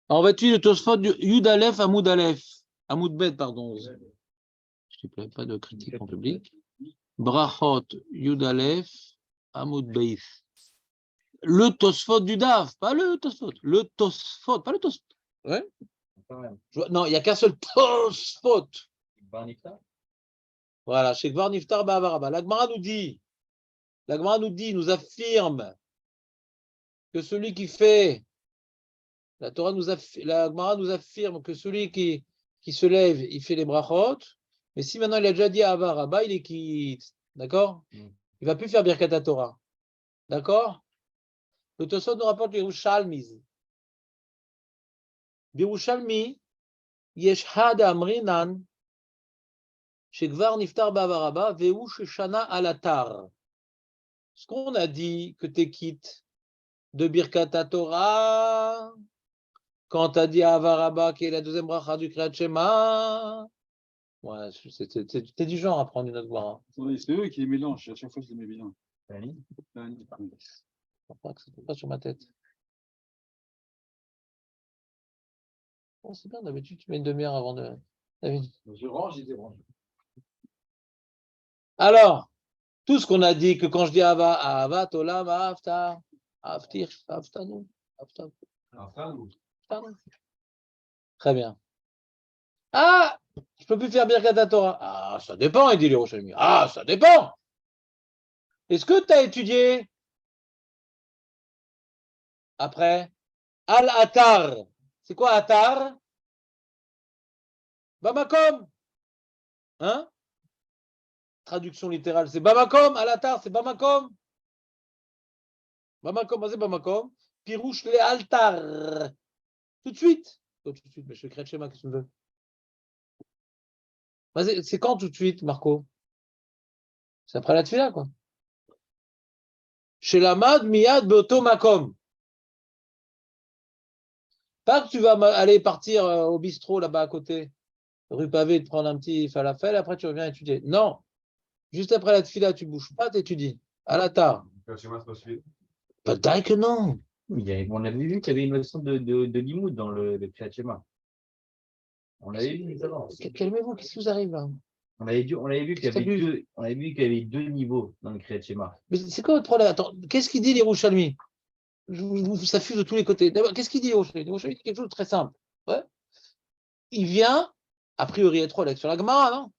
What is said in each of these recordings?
Alors, on va étudier le Tosfot du Yud Aleph à Moud Aleph. À Moud Bet, pardon. S'il te plaît, pas de critique en public. Brachot Yud Aleph à Moud Beis. Le Tosfot du Daf, pas le Tosfot. Le Tosfot, pas le Tosfot. Ouais. Non, il n'y a qu'un seul Tosfot. Voilà, chez Gvar Niftar Ba'avaraba. La Gemara nous affirme que celui qui fait, la Gemara nous affirme que celui qui se lève, il fait les brachot, mais si maintenant il a déjà dit Avaraba, il est quitte. D'accord? Il ne va plus faire Birkat Torah. D'accord? Le Tosfot nous rapporte Yerushalmi. Yerushalmi, Yesh Had Amrinan, Shekvar Niftar Ba'avaraba, Veu Sheshana Alatar. Ce qu'on a dit que t'es quitte de Birkat Torah, quand tu as dit Avaraba, qui est la deuxième bracha du Kriyat Shema, ouais, t'es du genre à prendre une autre bracha. C'est eux qui les mélangent, à chaque fois je les mets bien. Pas sur ma tête. Bon, c'est bien, d'habitude, tu mets une demi-heure avant de. Je range, ils dérangent. Alors, tout ce qu'on a dit, que quand je dis Avat, Olam, Aftar, Aftir, Aftanu, Aftar. Très bien. Ah, je ne peux plus faire Birkat Torah. Ah, ça dépend, il dit les Yerushalmi. Ah, ça dépend. Est-ce que tu as étudié après Al-Atar? C'est quoi Atar? Bamakom. Hein? Traduction littérale, c'est Bamakom. Al-Atar, c'est Bamakom. Bamakom, c'est Bamakom. Pirouche le altar. Tout de suite. Tout de suite, mais je crée chez moi, qu'est-ce que tu veux? C'est quand tout de suite, Marco? C'est après la tefila, quoi. Chez la Mad, Miyad, Beoto, Makom. Pas que tu vas aller partir au bistrot là-bas à côté, rue Pavée, te prendre un petit falafel, après tu reviens étudier. Non. Juste après la tefila, tu ne bouges pas, tu étudies. À la tard. Peut-être que non. On avait vu qu'il y avait une notion de limoud dans le Kriyat Shema. On l'avait vu avant. Calmez-vous, qu'est-ce qui vous arrive là? On avait vu qu'il y avait deux niveaux dans le Kriyat Shema. Mais c'est quoi votre problème? Attends, qu'est-ce qu'il dit les Yerushalmi? Ça fuse de tous les côtés. D'abord, qu'est-ce qu'il dit les Yerushalmi? Les Yerushalmi dit quelque chose de très simple. Ouais. Il vient, a priori, être relève sur la Gemara, non?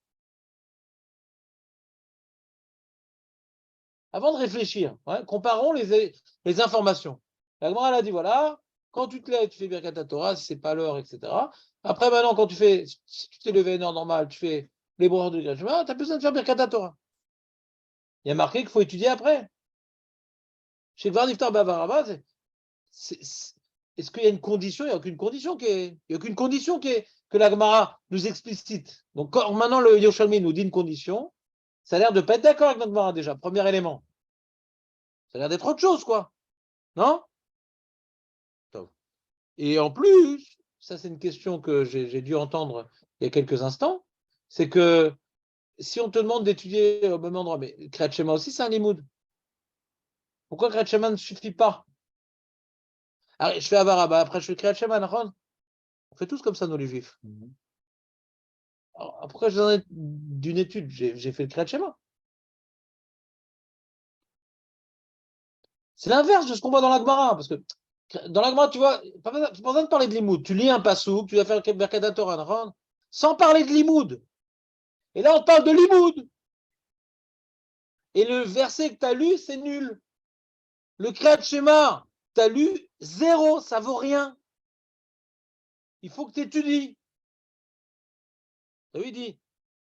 Avant de réfléchir, ouais, comparons les informations. La Gemara, elle a dit, voilà, quand tu te lèves, tu fais Birkat Torah, si ce n'est pas l'heure, etc. Après, maintenant, quand si tu t'es levé à une heure normale, tu fais les brachot du Kriyat Shema, tu as besoin de faire Birkat Torah. Il y a marqué qu'il faut étudier après. Chez Gvar Niftar Ba'avaraba, est-ce qu'il y a une condition? Il n'y a aucune condition que la Gemara nous explicite. Donc, quand maintenant le Yerushalmi nous dit une condition, ça a l'air de ne pas être d'accord avec notre Gemara déjà, premier élément. Ça a l'air d'être autre chose, quoi. Non? Et en plus, ça c'est une question que j'ai dû entendre il y a quelques instants, c'est que si on te demande d'étudier au même endroit, mais Kriyat Shema aussi c'est un limoud. Pourquoi Kriyat Shema ne suffit pas? Alors, je fais Avaraba, après je fais Kriyat Shema, on fait tous comme ça, nous les juifs. Alors, pourquoi je ai d'une étude? J'ai fait le Kriyat Shema. C'est l'inverse de ce qu'on voit dans la Gemara, parce que dans la Gemara, tu vois, pas besoin de parler de limoud. Tu lis un passouk, tu vas faire le Birkat Torah, sans parler de limoud. Et là, on parle de limoud. Et le verset que tu as lu, c'est nul. Le Kriyat Shema, tu as lu zéro, ça vaut rien. Il faut que tu étudies. Ça lui dit,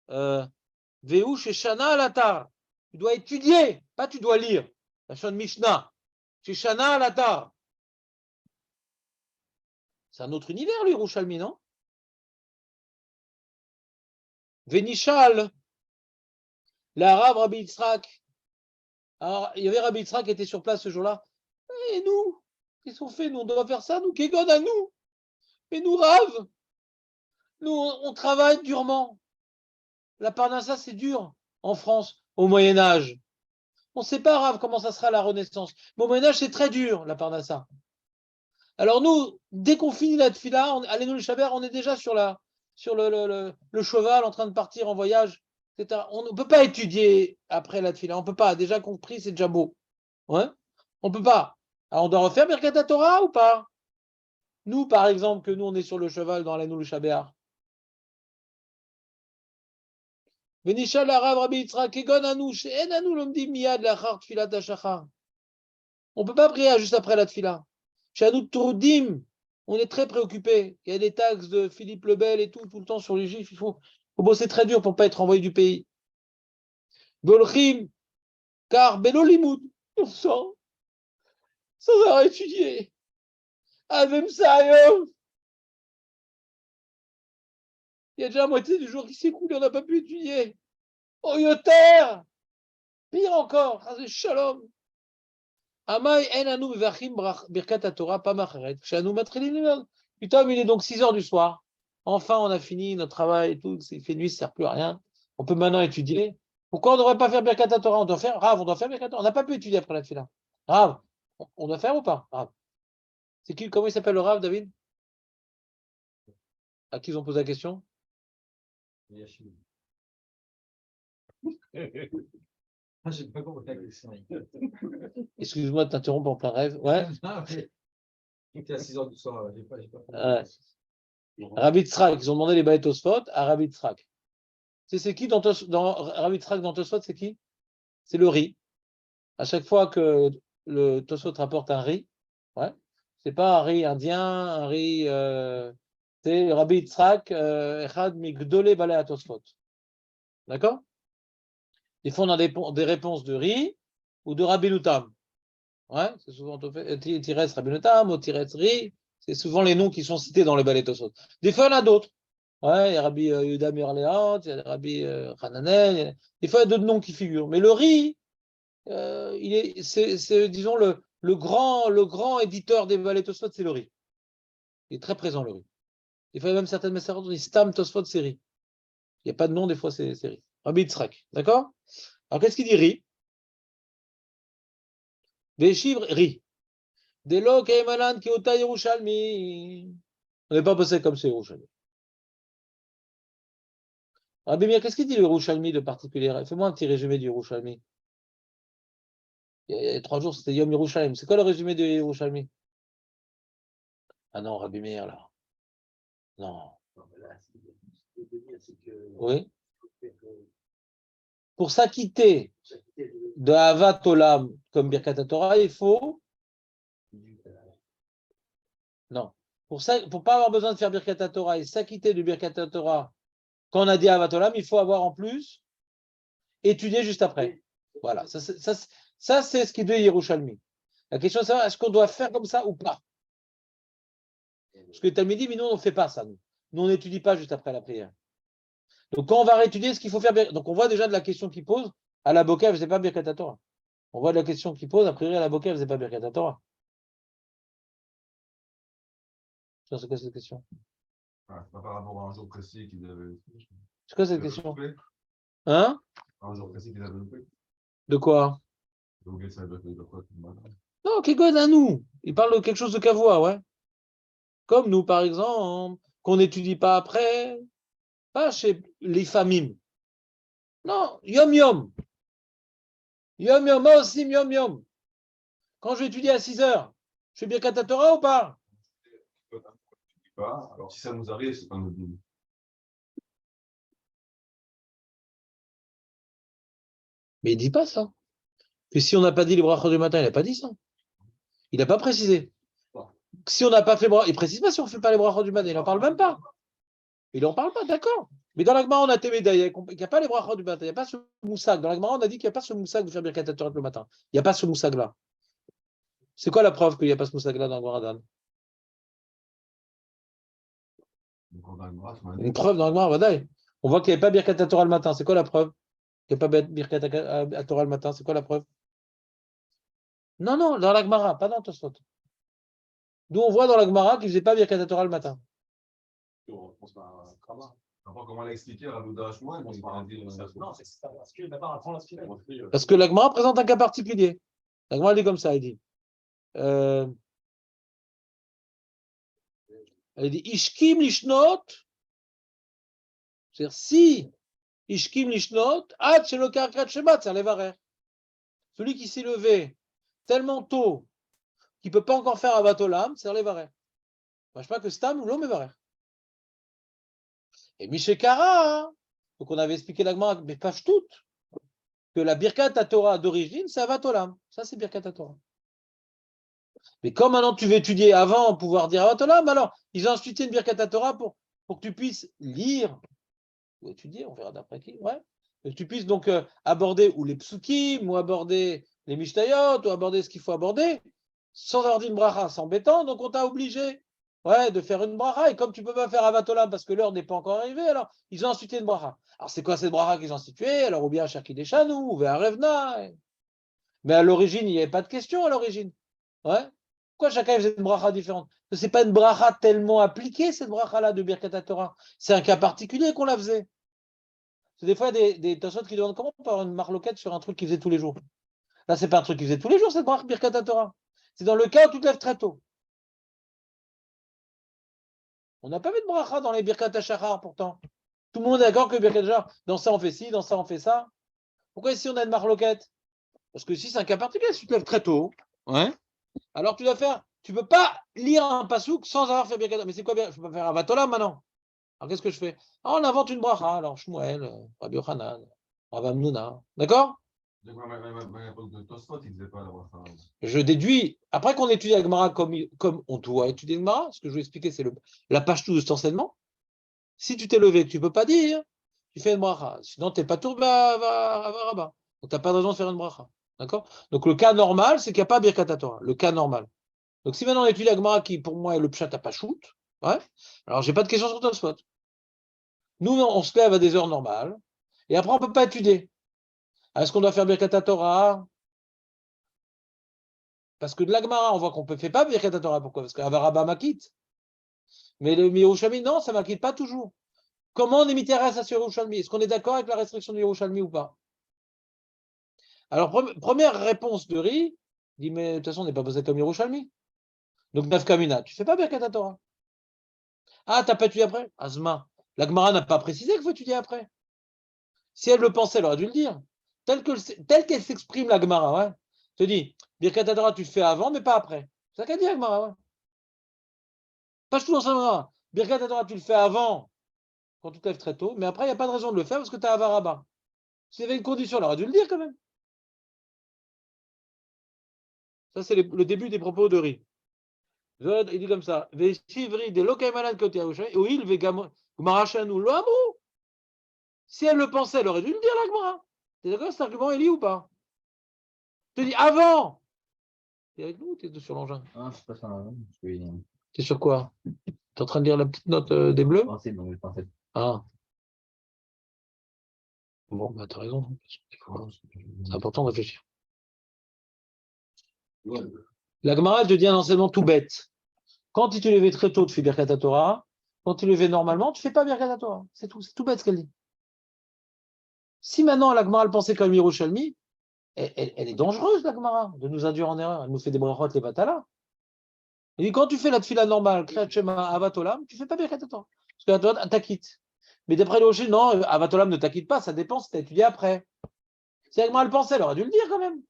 Veu Sheshana Alatar. Tu dois étudier, pas tu dois lire. La chaîne Mishnah. Sheshana Alatar. C'est un autre univers, lui, Yerushalmi, non? Vénichal, l'arabe Rabbi Yitzhak. Alors, il y avait Rabbi Yitzhak qui était sur place ce jour-là. Et nous, qu'est-ce qu'on fait? Nous, on doit faire ça, nous, Kégon à nous. Et nous, Rav, nous, on travaille durement. La parnassa, c'est dur en France, au Moyen-Âge. On ne sait pas, Rav, comment ça sera la Renaissance. Mais au Moyen-Âge, c'est très dur, la parnassa. Alors nous, dès qu'on finit la tefila, allez-nous le shaber, on est déjà sur le cheval en train de partir en voyage, etc. On ne peut pas étudier après la tefila, on ne peut pas. Déjà compris, c'est déjà beau. Ouais, on ne peut pas. Alors on doit refaire Birkat Torah ou pas? Nous, par exemple, que nous, on est sur le cheval dans allez-nous le shaber. Venishal Arav Rabbi Yitzhak, Egon Anou, She'en Anou Lomdim Miyad Lachar Tfilat HaShachar. On ne peut pas prier juste après la tefila. Chez nous, Tourdim, on est très préoccupé. Il y a des taxes de Philippe Lebel et tout le temps sur les juifs. Il faut bosser très dur pour ne pas être envoyé du pays. Bolchim, car Belolimoud, on sent, sans avoir étudié. Même ça, il y a déjà la moitié du jour qui s'écoule et on n'a pas pu étudier. Oh, Yoter, pire encore, Shalom. Amai en anu mevachim birkat Torah pas macheret. Shanu matrilin limod. Putain, il est donc 6 heures du soir. Enfin, on a fini notre travail et tout. Il fait nuit, ça ne sert plus à rien. On peut maintenant étudier. Pourquoi on ne devrait pas faire birkat Torah? On doit faire Rav, on doit faire birkat Torah. On n'a pas pu étudier après la tefila. Rav, on doit faire ou pas? Rav. C'est qui? Comment il s'appelle le Rav, David? À qui ils ont posé la question? J'ai pas compris la question. Excuse-moi de t'interrompre en plein rêve. Ouais. C'était à 6 heures du soir. J'ai pas Rabbi Tzrak, ils ont demandé les Baït Tosfot à Rabbi Tzrak. C'est qui dans Rabbi Tzrak dans Tosfot, c'est qui? C'est le riz. À chaque fois que le Tosfot rapporte un riz, ouais, c'est pas un riz indien, un riz, c'est Rabbi Yitzhak, Echad Migdole Balei HaTosfot. D'accord? Des fois, on a des réponses de riz ou de Rabbi Lutam. Ouais, c'est souvent Tires Rabbi Lutam ou Tires riz. C'est souvent les noms qui sont cités dans les Balei Tosfot. Des fois, il y en a d'autres. Ouais, il y a Rabbi Yehuda Mirleot, il y a Rabbi Hananel, des fois, il y a d'autres noms qui figurent. Mais le riz, c'est, disons, le grand éditeur des Balei Tosfot, c'est le riz. Il est très présent, le riz. Des fois, il y a même certaines messages qui disent Stam Tosfot, c'est riz. Il n'y a pas de nom, des fois, c'est riz. Rabbi Yitzhak, d'accord? Alors, qu'est-ce qu'il dit riz? Des chiffres, riz. Des lo keimalan ki ota Yerushalmi. On n'est pas passé comme c'est Yerushalmi. Rabbi Meir, qu'est-ce qu'il dit le Yerushalmi de particulier? Fais-moi un petit résumé du Yerushalmi. Il y a 3 jours, c'était Yom Yerushalayim. C'est quoi le résumé de Yerushalmi? Ah non, Rabbi Meir, là. Non. Oui. Pour s'acquitter de Havat Olam comme Birkat Torah, il faut. Non. Pour ne pas avoir besoin de faire Birkat Torah et s'acquitter du Birkat Torah quand on a dit Havat Olam, il faut avoir en plus étudié juste après. Voilà. Ça, c'est ce qui dit Yerushalmi. La question, c'est est-ce qu'on doit faire comme ça ou pas? Parce que Talmidi, mais nous, on ne fait pas ça. Nous, on n'étudie pas juste après la prière. Donc, quand on va réétudier ce qu'il faut faire, donc on voit déjà de la question qu'il pose, à la Bokev, c'est pas Birkat Torah. On voit de la question qu'il pose, a priori, à la Bokev, c'est pas Birkat Torah. C'est quoi cette question? Pas par rapport à un jour précis qu'ils avaient. C'est quoi cette question? Hein? Un jour précis qu'ils avaient loupé. De quoi? Donc, ça doit être quoi? Non, Kegon à nous. Il parle de quelque chose de Kavoa, ouais. Comme nous, par exemple, qu'on n'étudie pas après, pas chez les familles. Non, Yom Yom. Yom Yom, moi aussi, Yom Yom. Quand je vais étudier à 6 heures, je fais bien Torah ou pas? Alors, si ça nous arrive, c'est pas notre but. Mais il ne dit pas ça. Puis si on n'a pas dit les brachot du matin, il n'a pas dit ça. Il n'a pas précisé. Si on n'a pas fait, il ne précise pas si on ne fait pas les brachot du matin, il n'en parle même pas. Il n'en parle pas, d'accord. Mais dans la Gemara, on a Témédaï, il n'y a pas les brachot du matin, il n'y a pas ce moussag. Dans la Gemara, on a dit qu'il n'y a pas ce moussag de faire Birkat Torah le matin. Il n'y a pas ce moussag-là. C'est quoi la preuve qu'il n'y a pas ce moussag-là dans le Gemara Dan? Une preuve dans le Gemara, Vadaï. On voit qu'il n'y avait pas Birkat Torah le matin. C'est quoi la preuve? Il n'y a pas Birkat Torah le matin. C'est quoi la preuve? Non, non, dans la Gemara, pas dans Tosfot. D'où on voit dans la Gemara qu'il ne faisait pas Birkat Torah le matin. Comment l'expliquer à Rabouda Hachmois? Parce que la Gemara présente un cas particulier. La Gemara dit comme ça, il dit Elle dit Ishkim lishnot. C'est-à-dire, si Ishkim lishnot, ad shelokar krat shemat, c'est levarer. Celui qui s'est levé tellement tôt qu'il ne peut pas encore faire avatolam, c'est levarer. Je ne sais pas que stam ou l'homme est Et Mishekara, hein, donc on avait expliqué l'agma, mais pas toutes, que la Birkat Torah d'origine, c'est avatolam. Ça, c'est Birkat Torah. Mais comme maintenant tu veux étudier avant pouvoir dire avatolam, alors ils ont institué une Birkat Torah pour que tu puisses lire ou étudier, on verra d'après qui, ouais. Que tu puisses donc aborder ou les psukim, ou aborder les mishtayot, ou aborder ce qu'il faut aborder, sans avoir dit une bracha, c'est embêtant, donc on t'a obligé de faire une bracha, et comme tu ne peux pas faire avatolam parce que l'heure n'est pas encore arrivée, alors ils ont institué une bracha. Alors c'est quoi cette bracha qu'ils ont instituée? Alors ou bien Cherki Deshanou, ou Revna. Mais à l'origine, il n'y avait pas de question à l'origine. Ouais. Pourquoi chacun faisait une bracha différente? Ce n'est pas une bracha tellement appliquée, cette bracha-là de Birkat Torah. C'est un cas particulier qu'on la faisait. C'est des fois des Tosot qui demandent comment on peut avoir une marloquette sur un truc qu'ils faisaient tous les jours. Là, c'est pas un truc qu'ils faisaient tous les jours, cette bracha Birkat Torah. C'est dans le cas où tu te lèves très tôt. On n'a pas vu de bracha dans les Birkat Shachar pourtant. Tout le monde est d'accord que Birkat Shachar, dans ça on fait ci, dans ça on fait ça. Pourquoi ici on a une marloquette? Parce que ici c'est un cas particulier, si tu te lèves très tôt, ouais. Alors tu dois faire, tu peux pas lire un pasouk sans avoir fait Birkat. Mais c'est quoi bien? Je peux pas faire un vatola maintenant. Alors qu'est-ce que je fais? On invente une bracha. Alors Shmuel, Rabbi Yochanan, Rav Hamnouna. D'accord? Donc, à l'époque de Tosfot, ils ne faisaient pas la bracha. Je déduis, après qu'on étudie la Gemara comme on doit étudier la Gemara, ce que je vais expliquer, c'est la page 12 de cet enseignement. Si tu t'es levé, que tu ne peux pas dire, tu fais une bracha. Sinon, tu n'es pas tourné à Rabat. Donc, tu n'as pas de raison de faire une bracha. D'accord? Donc, le cas normal, c'est qu'il n'y a pas Birkat Torah. Le cas normal. Donc, si maintenant on étudie la Gemara qui, pour moi, est le pshat à Pachout, ouais, alors j'ai pas de question sur Tosfot. Nous, on se lève à des heures normales, et après, on ne peut pas étudier. Est-ce qu'on doit faire Birkat Torah? Parce que de la Gemara, on voit qu'on ne fait pas Birkat Torah. Pourquoi? Parce qu'Avaraba m'acquitte. Mais le Yerushalmi, non, ça ne m'acquitte pas toujours. Comment on est mitérès sur Yerushalmi? Est-ce qu'on est d'accord avec la restriction du Yerushalmi ou pas? Alors, première réponse de Ri, dit, mais de toute façon, on n'est pas posé comme Yerushalmi. Donc, Nafkamina, tu ne fais pas Birkat Torah. Ah, tu n'as pas étudié après? Azma. La Gemara n'a pas précisé qu'il faut étudier après. Si elle le pensait, elle aurait dû le dire. Telle qu'elle s'exprime, la Gemara, ouais. Te dit, Birkat Torah, tu le fais avant, mais pas après. C'est ça qu'elle dit, la Gemara, ouais. Pas tout dans sa Gemara. Birkat Torah, tu le fais avant, quand tu te lèves très tôt, mais après, il n'y a pas de raison de le faire parce que tu as Avaraba. S'il y avait une condition, elle aurait dû le dire quand même. Ça, c'est le début des propos de Ri. Il dit comme ça. Si elle le pensait, elle aurait dû le dire, la Gemara. T'es d'accord, cet argument est lié ou pas? Je te dis avant. T'es avec nous ou t'es sur l'engin? Ah, je passe un. T'es sur quoi? T'es en train de lire la petite note des bleus? Je Ah. Bon, bah t'as raison. C'est important de réfléchir. La Gemara te dit un enseignement tout bête. Quand tu te levais très tôt, tu fais Birkat Torah. Quand tu te levais normalement, tu ne fais pas Birkat Torah. C'est tout bête ce qu'elle dit. Si maintenant la Gemara le pensait comme Yerushalmi, elle est dangereuse, la Gemara, de nous induire en erreur. Elle nous fait des brachot les vatala. Elle dit quand tu fais la tfila normale, Kriyat Shema, Avatolam, tu ne fais pas Birkat Torah. Parce que la Torah t'acquitte. Mais d'après le Rocher, non, Avatolam ne t'acquitte pas, ça dépend si tu as étudié après. Si la Gemara le pensait, elle aurait dû le dire quand même.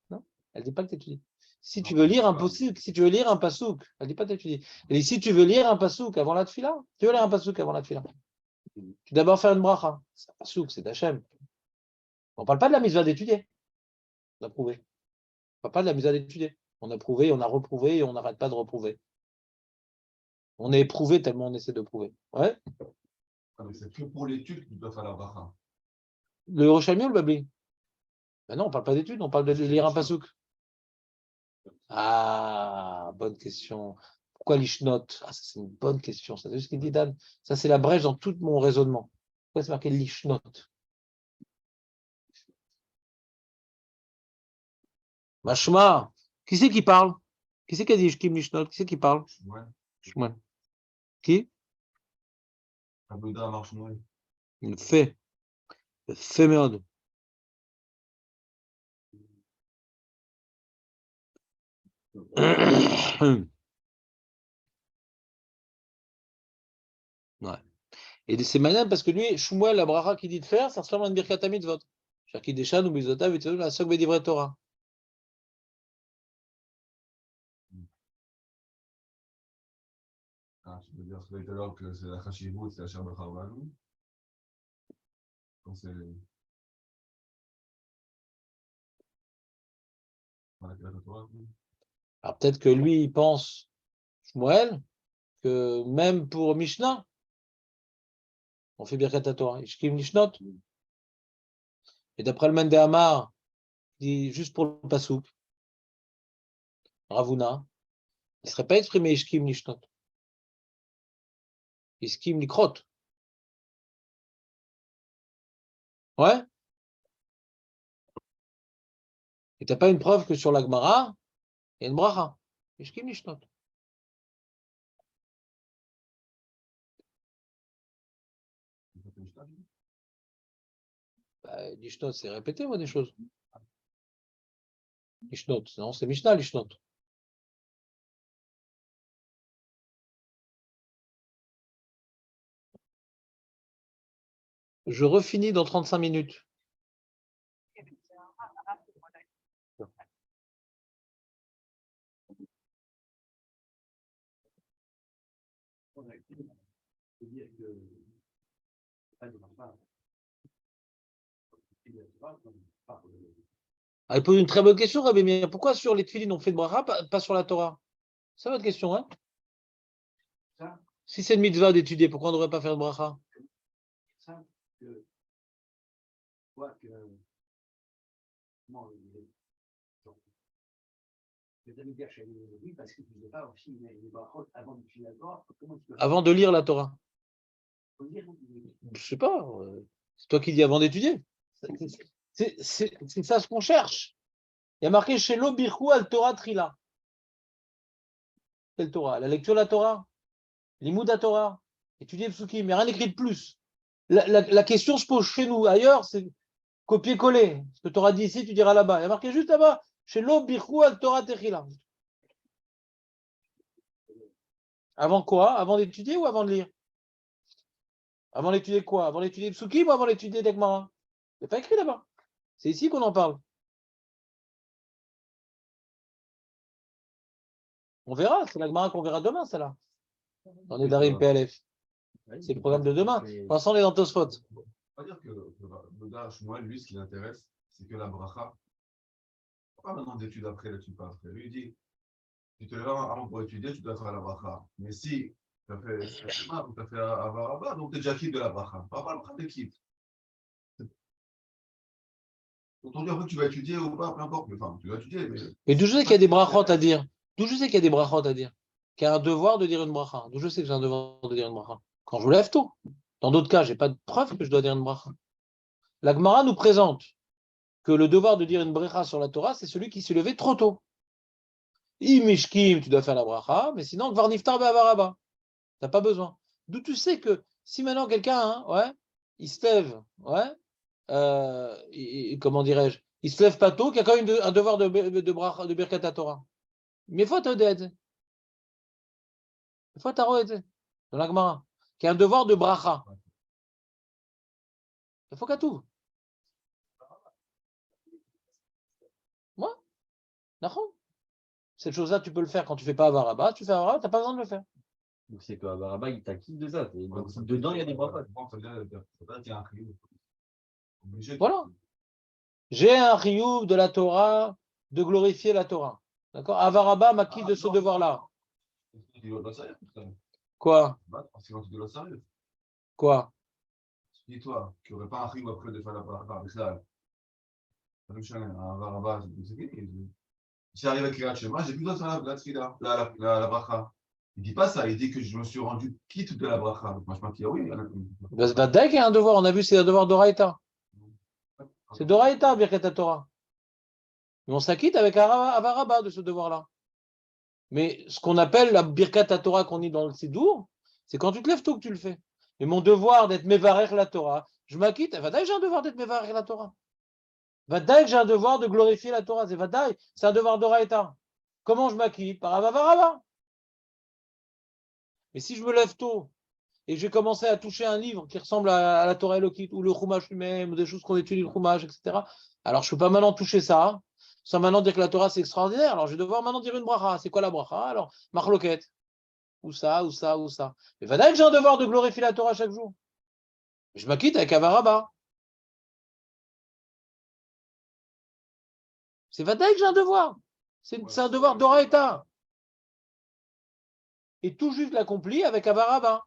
Non, elle ne dit pas que tu étudies. Si tu veux lire un pasouk, elle ne dit pas que tu étudies. Elle dit si tu veux lire un pasouk avant la tfila, tu veux lire un pasouk avant la tfila. Tu dois d'abord faire une bracha. C'est un pasouk, c'est d'Hachem. On ne parle pas de la mitzvah d'étudier. On a prouvé. On ne parle pas de la mitzvah d'étudier. On a prouvé, on a reprouvé et on n'arrête pas de reprouver. On est éprouvé tellement on essaie de prouver. Ouais. Ah, mais c'est que pour l'étude que tu dois faire la bracha. Le Yerushalmi ou le Babli? Ben non, on ne parle pas d'études, on parle de lire un pasouk. Ah, bonne question. Pourquoi l'ishnot? Ah, ça c'est une bonne question. Ça, c'est ce qu'il dit Dan. Ça c'est la brèche dans tout mon raisonnement. Pourquoi c'est marqué l'ishnot? Mashma, qui c'est qui parle? Qui c'est qui a dit Ishkim l'ishnot? Qui c'est qui parle? Ouais. Shmuel. Qui? Un peu d'un marche moins. fait. fait מאוד. Ouais. Et c'est malin parce que lui, Shmuel, la bracha qu'il dit de faire, ça ressemble à une birkat mitzvot. Shaki Deshan ou Bizotav, et la Sok Bedivre Torah. Ah, tu peux dire tout à l'heure que c'est la Khashivut, c'est la chair de Kharbanou. Quand c'est. Dans la Kélat Torah. Alors peut-être que lui, il pense, Shmuel, que même pour Mishnah, on fait birkat Torah. Ishkim Nishnot. Et d'après le Mende Amar, il dit juste pour le Pasouk, Ravuna, il ne serait pas exprimé Ishkim Nishnot. Ishkim Nikrot. Ouais. Et tu n'as pas une preuve que sur la Gemara, il y a une bracha. Ishkim Nishnot. Bah, Nishnot, c'est répéter, moi, des choses. Nishnot, non, c'est Mishnah, Nishnot. Je refinis dans 35 minutes. Ah, il pose une très bonne question, Rabbi Meir. Pourquoi sur les tefilines on fait de bracha, pas sur la Torah? C'est votre question, hein? Si c'est une mitzvah d'étudier, pourquoi on ne devrait pas faire de bracha? Avant de lire la Torah. Je sais pas. C'est toi qui dis avant d'étudier. C'est ça ce qu'on cherche. Il y a marqué chez l'Obirkou al Torah Trila. Quelle Torah? La lecture de la Torah, l'imoud de la Torah, étudier Psukim, mais rien écrit de plus. La question se pose chez nous. Ailleurs, c'est copier-coller. Ce que tu auras dit ici, tu diras là-bas. Il y a marqué juste là-bas chez l'Obirkou al Torah Trila. Avant quoi? Avant d'étudier ou avant de lire? Avant d'étudier quoi? Avant d'étudier Psukim ou avant d'étudier Dekmara? C'est pas écrit là-bas. C'est ici qu'on en parle. On verra, c'est la Gemara qu'on verra demain, celle-là. Dans les Darim PLF. C'est le programme de demain. Pour l'instant, on est dans Tosfot. On va dire que le Dash, moi, lui, ce qui l'intéresse, c'est que la bracha, pas maintenant d'études après, l'étude pas après. Lui, il dit, tu te lèves avant pour étudier, tu dois faire la bracha. Mais si tu as fait Shema ou tu as fait Avaraba, donc tu es déjà quitte de la bracha. Pas la bracha, tu es quitte. Aujourd'hui, après, tu vas étudier ou pas, peu importe. Mais, enfin, tu vas étudier. Mais d'où je sais qu'il y a des brachot à dire? D'où je sais qu'il y a des brachot à dire? Qu'il y a un devoir de dire une bracha. D'où je sais que j'ai un devoir de dire une bracha? Quand je me lève tôt. Dans d'autres cas, je n'ai pas de preuve que je dois dire une bracha. La Gemara nous présente que le devoir de dire une bracha sur la Torah, c'est celui qui s'est levé trop tôt. Imishkim, tu dois faire la bracha, mais sinon, Gvarniftar be'avaraba. Tu n'as pas besoin. D'où tu sais que si maintenant quelqu'un, hein, ouais, il se lève, ouais, comment dirais-je, il se lève pas tôt, qu'il y a quand même un devoir de Birkat Torah. Mais faut t'aider. Faut t'arrêter. Dans la Gemara. Qu'il y a un devoir de bracha. Il faut qu'à tout. Moi, d'accord. Cette chose-là, tu peux le faire quand tu fais pas Avaraba. Tu fais Avaraba, tu n'as pas besoin de le faire. Donc c'est que Abaraba, il t'acquitte de ça. Donc dedans, il y a des brachot. Voilà. J'ai un riouf de la Torah, de glorifier la Torah. D'accord? Avaraba m'acquitte de ce devoir-là. Quoi? Quoi? Dis-toi qu'il n'y aurait pas un riouf après de faire la bracha. Si j'arrive à Kirat Shema, j'ai plus besoin de faire la tfila, la bracha. Il ne dit pas ça, il dit que je me suis rendu quitte de la bracha. Donc moi, je pense qu'il y a oui. Dès qu'il y a un devoir, on a vu, c'est un devoir d'Oraïta. C'est d'Oraïta, Birkat Torah. Mais on s'acquitte avec Avaraba de ce devoir-là. Mais ce qu'on appelle la Birkat Torah qu'on dit dans le Sidour, c'est quand tu te lèves tôt que tu le fais. et mon devoir d'être Mevarer la Torah, je m'acquitte. Vadaï, j'ai un devoir d'être Mevarer la Torah. Vadaï, j'ai un devoir de glorifier la Torah. C'est Vadaï, c'est un devoir d'Oraïta. Comment je m'acquitte? Par Avavarava. Mais si je me lève tôt et que j'ai commencé à toucher un livre qui ressemble à la Torah Elokit ou le Chumash lui-même, ou des choses qu'on étudie le Chumash, etc., alors je ne peux pas maintenant toucher ça, sans maintenant dire que la Torah c'est extraordinaire. Alors je vais devoir maintenant dire une bracha. C'est quoi la bracha? Alors, marloquette. Ou ça, ou ça, ou ça. Mais Vadaï, que j'ai un devoir de glorifier la Torah chaque jour. Je m'acquitte avec Avaraba. C'est Vadaï que j'ai un devoir. C'est un devoir d'Oraïta. Et tout juste l'accompli avec Avaraba.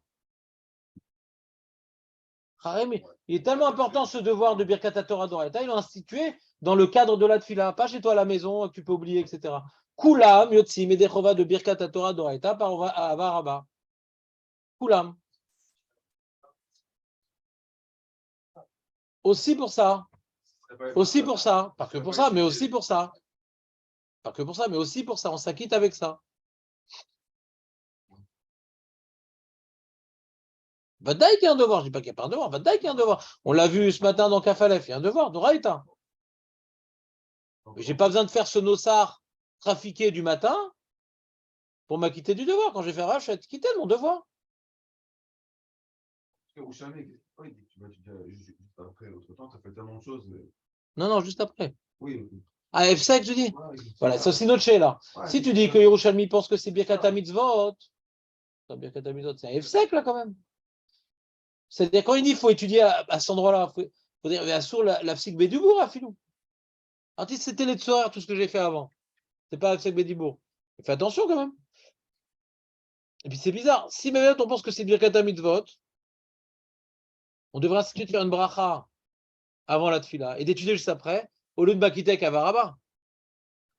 Il est tellement important ce devoir de Birkat Torah d'Oraïta, ils l'ont institué dans le cadre de la Tfila, pas chez toi à la maison, que tu peux oublier, etc. Kulam, Yotzim, et Dechova de Birkat Torah d'Oraïta par Avaraba. Kulam. Aussi pour ça. Aussi pour ça. Pas que pour ça, mais aussi pour ça. Pas que pour ça, mais aussi pour ça. On s'acquitte avec ça. Vadaï qu'il y a un devoir. Je ne dis pas qu'il n'y a pas un devoir. Vadaï qu'il y a un devoir. On l'a vu ce matin dans Kafalef. Il y a un devoir d'Oraïta. Je n'ai pas besoin de faire ce nossar trafiqué du matin pour m'acquitter du devoir. Quand je vais faire Rachet, quitter mon devoir. Oui, tu vas juste après l'autre temps, ça fait tellement de choses. Non, juste après. Oui. Ah, F5, je dis. Ouais, Voilà, c'est aussi notre chez là. Ouais, Si tu dis que Yerushalmi pense que c'est Birkat Mitzvot, Birkat Mitzvot, c'est un F5 là quand même. C'est-à-dire quand il dit qu'il faut étudier à cet endroit-là, il faut dire, Assour la Fsik Bédubourg à Filou. Alors, c'était les Tsoar, tout ce que j'ai fait avant. C'est pas la Fsik Bédubourg. Fais attention quand même. Et puis c'est bizarre. Si même on pense que c'est Birkat Mitzvot, on devrait instituer de faire une bracha avant la Tfila et d'étudier juste après, au lieu de Bakitek à Varaba.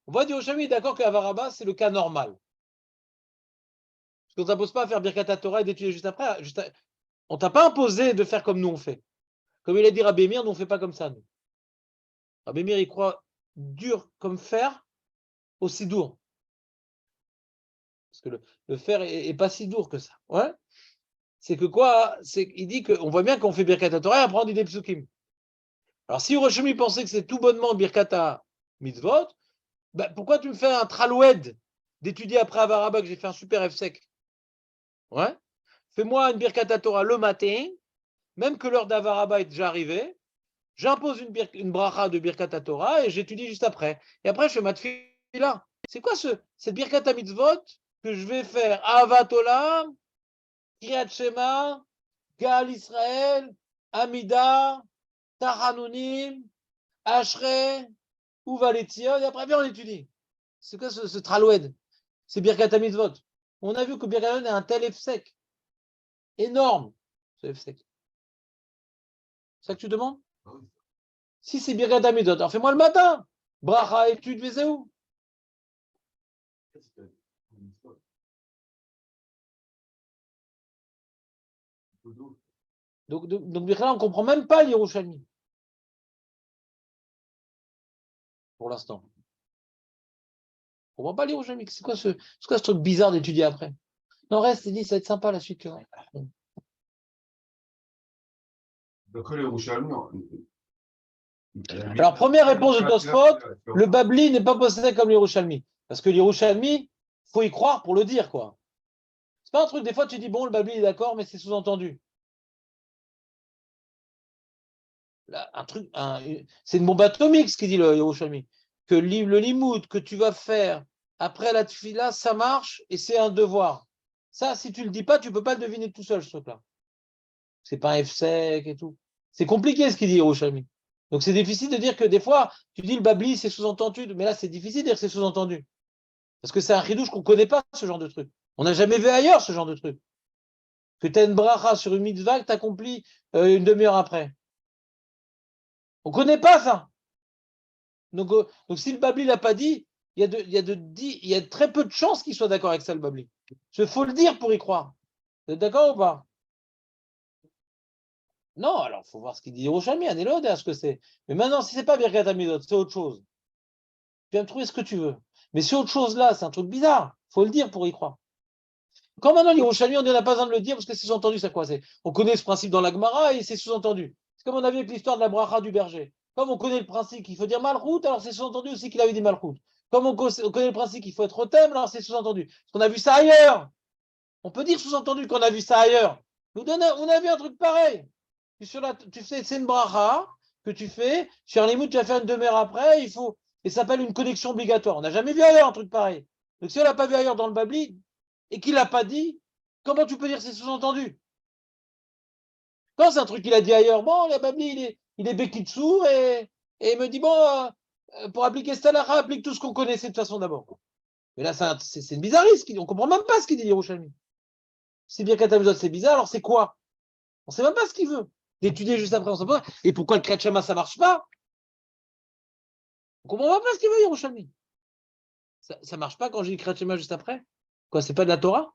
On voit Yerushalmi est d'accord qu'à Varaba, c'est le cas normal. Parce qu'on ne t'impose pas à faire Birkat Torah et d'étudier juste après. On ne t'a pas imposé de faire comme nous on fait. Comme il a dit Rabbi Meir, nous on ne fait pas comme ça. Nous. Rabbi Meir, il croit dur comme fer, aussi dur. Parce que le fer est pas si dur que ça. Ouais. C'est que quoi? Il dit qu'on voit bien qu'on fait Birkat Torah et après on dit des psukim. Alors si Yerushalmi pensait que c'est tout bonnement Birkat Mitzvot, bah, pourquoi tu me fais un traloued d'étudier après Avaraba que j'ai fait un super F-sec? Ouais. Fais-moi une Birkat Torah le matin, même que l'heure d'Avaraba est déjà arrivée. J'impose une bracha de Birkat Torah et j'étudie juste après. Et après, je fais ma tfila. C'est quoi cette Birkat Mitzvot que je vais faire? Ahavat Olam, Kriyat Shema, Gaal Israël, Amida, Tachanunim, Ashrei, Uvaletia. Et après, bien, on étudie. C'est quoi ce traloued? C'est Birkat Mitzvot. On a vu que Birkat est un tel F-sec. Énorme, ce F-sec. C'est ça que tu demandes? Si c'est Birkat Mitzvot, alors fais-moi le matin. Bracha, étude, Vézéou. Donc on ne comprend même pas l'Yerushalmi. Pour l'instant. On ne comprend pas l'Yerushalmi. C'est quoi ce truc bizarre d'étudier après? Non, reste, il dit, ça va être sympa la suite. D'après les Yerushalmi, alors, première réponse de Tosfot, le Babli n'est pas possédé comme l'Yerushalmi. Parce que l'Yerushalmi, il faut y croire pour le dire, quoi. C'est pas un truc, des fois tu dis, bon, le Babli est d'accord, mais c'est sous-entendu. C'est une bombe atomique, ce qu'il dit le Yerushalmi. Que le limoud que tu vas faire après la tfila, ça marche et c'est un devoir. Ça, si tu le dis pas, tu peux pas le deviner tout seul, ce truc-là. C'est pas un F-sec et tout. C'est compliqué ce qu'il dit Yerushalmi. Donc c'est difficile de dire que des fois, tu dis le Babli, c'est sous-entendu, mais là, c'est difficile de dire que c'est sous-entendu. Parce que c'est un chidouche qu'on ne connaît pas, ce genre de truc. On n'a jamais vu ailleurs, ce genre de truc. Que tu as une bracha sur une mitzvah que tu accomplis une demi-heure après. On ne connaît pas ça. Donc si le Babli ne l'a pas dit, il y a très peu de chances qu'il soit d'accord avec ça, le Babli. Il faut le dire pour y croire. Vous êtes d'accord ou pas? Non, alors il faut voir ce qu'il dit Yerushalmi, Anélode, à ce que c'est. Mais maintenant, si ce n'est pas Birkat Hamidot, c'est autre chose. Tu vas me trouver ce que tu veux. Mais c'est autre chose là, c'est un truc bizarre. Il faut le dire pour y croire. Quand maintenant l'Yerushalmi, on n'a pas besoin de le dire parce que c'est sous-entendu, ça quoi? On connaît ce principe dans la Gemara et c'est sous-entendu. C'est comme on a vu avec l'histoire de la bracha du berger. Comme on connaît le principe qu'il faut dire malrout, alors c'est sous-entendu aussi qu'il avait dit malrout. Comme on connaît le principe qu'il faut être rotem, alors c'est sous-entendu. Parce qu'on a vu ça ailleurs. On peut dire sous-entendu qu'on a vu ça ailleurs. On a vu un truc pareil. Tu sais, c'est une bracha que tu fais. Sur Limoud, tu vas faire une demi-heure après. Et ça s'appelle une connexion obligatoire. On n'a jamais vu ailleurs un truc pareil. Donc si on l'a pas vu ailleurs dans le Babli et qu'il l'a pas dit, comment tu peux dire c'est sous-entendu? Quand c'est un truc qu'il a dit ailleurs, bon, le Babli, il est Bekitsour et il me dit, bon, pour appliquer cette halakha, applique tout ce qu'on connaissait de toute façon d'abord. Mais là, c'est une bizarrerie. On ne comprend même pas ce qu'il dit Yerushalmi. Si bien Katamuzot, c'est bizarre, alors c'est quoi? On ne sait même pas ce qu'il veut. D'étudier juste après, on ne sait pas. Et pourquoi le Kriyat Shema, ça ne marche pas? On ne comprend même pas ce qu'il veut, Yerushalmi. Ça ne marche pas quand j'ai dit Kriyat Shema juste après? Quoi, c'est pas de la Torah?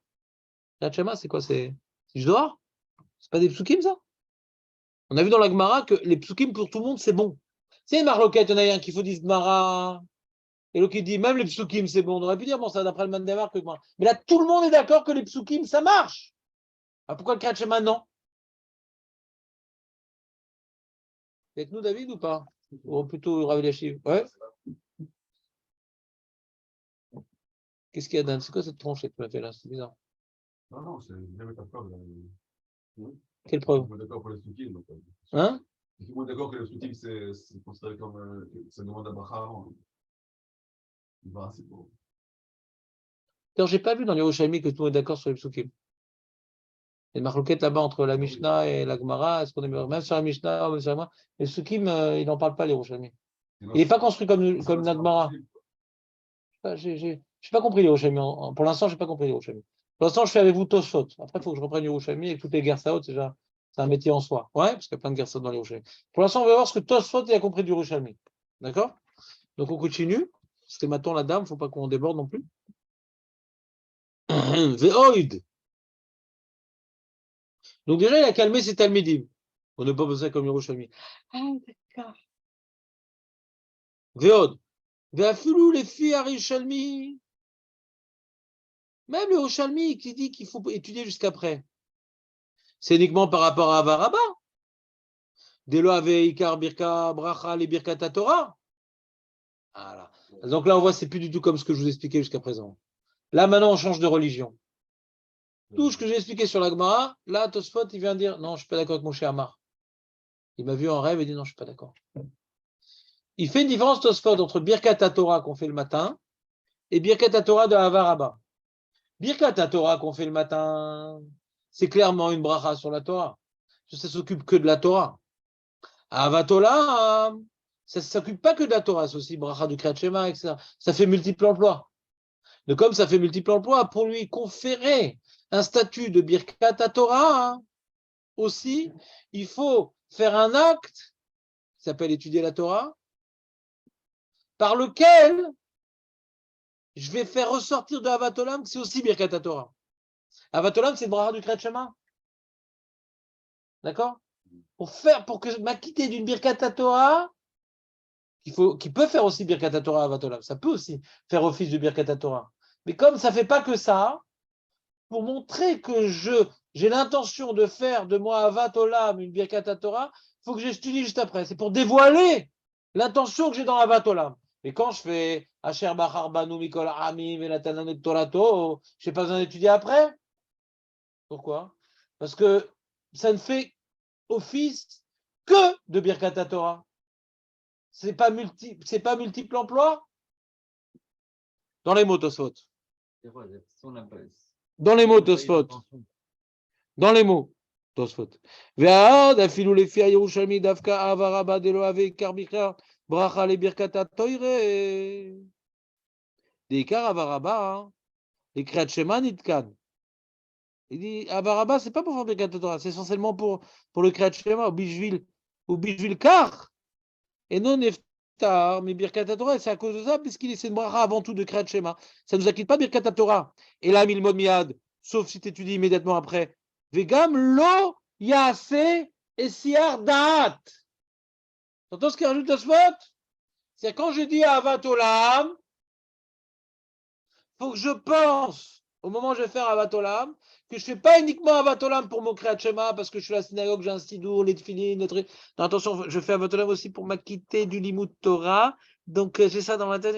Kriyat Shema, c'est quoi? C'est du Zohar? C'est pas des psukim, ça? On a vu dans la Gemara que les psukim pour tout le monde, c'est bon. C'est une marloquette, il y en a un qu'il faut dire Gemara. Et l'autre qui dit, même les psukim, c'est bon. On aurait pu dire, bon, ça d'après le Mandamar que Gemara. Mais là, tout le monde est d'accord que les psukim, ça marche. Ah, pourquoi le Kriyat Shema, non? Avec nous, David, ou pas? Ou plutôt Rav Eliashiv? Ouais. Qu'est-ce qu'il y a, Dan? C'est quoi cette tronche que tu m'as fait là? C'est bizarre. Non, c'est jamais ta preuve. Quelle preuve? On est d'accord pour les soutiens. Hein? Tout le monde est d'accord que les soutiens, c'est considéré comme ça demande à bracha avant. Il va assez pour. Alors, j'ai pas vu dans les Yerushalmi que tout le monde est d'accord sur les psukim. Il y a une marloquette là-bas entre la Mishnah et la Gemara. Est-ce qu'on est même sur la Mishnah ou même sur la Gemara? Les psukim, il n'en parle pas, les Yerushalmi. Il n'est pas construit comme la Gemara. Je n'ai pas compris les Yerushalmi. Pour l'instant, je n'ai pas compris les Yerushalmi. Pour l'instant, je fais avec vous Tosfot. Après, il faut que je reprenne les Yerushalmi et toutes les Gersaot, c'est un métier en soi. Ouais, parce qu'il y a plein de Gersaot dans les Yerushalmi. Pour l'instant, on va voir ce que Tosfot a compris du Yerushalmi. D'accord? Donc, on continue. C'était maintenant la dame, il ne faut pas qu'on déborde non plus. Ve'oid. Donc, déjà, il a calmé ses Talmidim. On n'est pas besoin comme Yerushalmi. Ah, d'accord. Ve'od. Ve'afilou les filles à Yerushalmi. Même le Yerushalmi qui dit qu'il faut étudier jusqu'après. C'est uniquement par rapport à Avaraba. Delo ave ikar birka bracha les birka Torah. Voilà. Donc là, on voit, c'est plus du tout comme ce que je vous expliquais jusqu'à présent. Là, maintenant, on change de religion. Tout ce que j'ai expliqué sur la Gemara, là, Tosfot, il vient dire, non, je ne suis pas d'accord avec mon cher Amar. Il m'a vu en rêve et dit, non, je ne suis pas d'accord. Il fait une différence, Tosfot, entre Birkat Torah qu'on fait le matin et Birkat Torah de Avaraba. Birkat Torah qu'on fait le matin, c'est clairement une bracha sur la Torah. Ça s'occupe que de la Torah. Avatola, ça ne s'occupe pas que de la Torah, c'est aussi bracha du Kriyat Shema, etc. Ça fait multiples emplois. Donc, comme ça fait multiples emplois, pour lui conférer un statut de Birkat Torah, aussi, il faut faire un acte qui s'appelle étudier la Torah, par lequel je vais faire ressortir de Avatolam que c'est aussi Birkat Torah. Avatolam, c'est le bracha du Kriyat Shema. D'accord? Pour que m'acquitter d'une Birkat Torah, qui peut faire aussi Birkat Torah Avatolam, ça peut aussi faire office de Birkat Torah. Mais comme ça ne fait pas que ça, pour montrer que j'ai l'intention de faire de moi Avatolam une Birkat Torah, il faut que j'étudie juste après. C'est pour dévoiler l'intention que j'ai dans Avatolam. Mais quand je fais Asher Bachar Banu Mikol Amim et Natananet Torato, je n'ai pas besoin d'étudier après. Pourquoi? Parce que ça ne fait office que de Birkat Torah. C'est pas multiple emploi. Dans les mots Tosfot. Dans les mots Tosfot. Dans les mots Tosfot. Ve'ad afilu lefi Yerushalmi davka avaraba delo ave ikar bikar bracha le birkat toire. Deikar avaraba, les Kriyat Shema nitkan. Il dit avaraba, c'est pas pour faire birkat Torah, c'est essentiellement pour le Kriyat Shema ou bishvil kar. Et non neftar, mais birkat Torah, c'est à cause de ça, puisqu'il c'est une bracha avant tout de Kriyat Shema. Ça ne nous acquitte pas birkat Torah. Et là, milmod miad, sauf si tu étudies immédiatement après. Vegam lo yase esiar daat. T'entends ce qu'il rajoute à ce vote? C'est quand je dis avat olam, faut que je pense au moment où je vais faire Avat Olam, que je ne fais pas uniquement Avat Olam pour mon Kriyat Shema, parce que je suis à la synagogue, j'ai un sidour, les tefillin, les trucs. Non, attention, je fais Avat Olam aussi pour m'acquitter du Limud Torah. Donc, j'ai ça dans ma tête.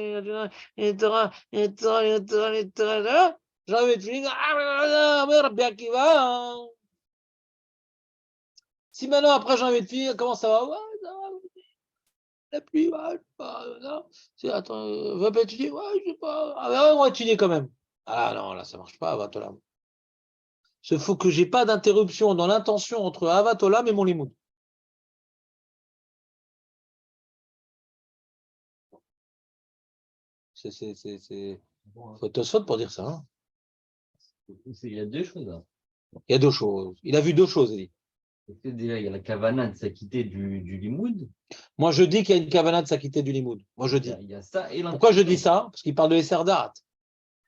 Les Torah, les Torah, les Torah, les Torah. J'arrive à tefillin, bien qui va. Si maintenant, après, j'ai envie de finir, comment ça va? Ouais, ça va. La pluie, ouais, je sais pas. Non. Attends, va pas étudier? Ouais, je sais pas. Ah, ben, on va étudier quand même. Ah non, là, ça marche pas, Avat Olam. Il faut que j'ai pas d'interruption dans l'intention entre Avat Olam et mon limoud. Faut Tosfot pour dire ça. Hein. Il y a deux choses. Hein. Il y a deux choses. Il a vu deux choses, il dit. Déjà, il y a la kavana de s'acquitter du limoud. Moi, je dis qu'il y a une kavana de s'acquitter du limoud. Moi, je dis. Il y a ça et pourquoi je dis ça? Parce qu'il parle de Esser Da'at.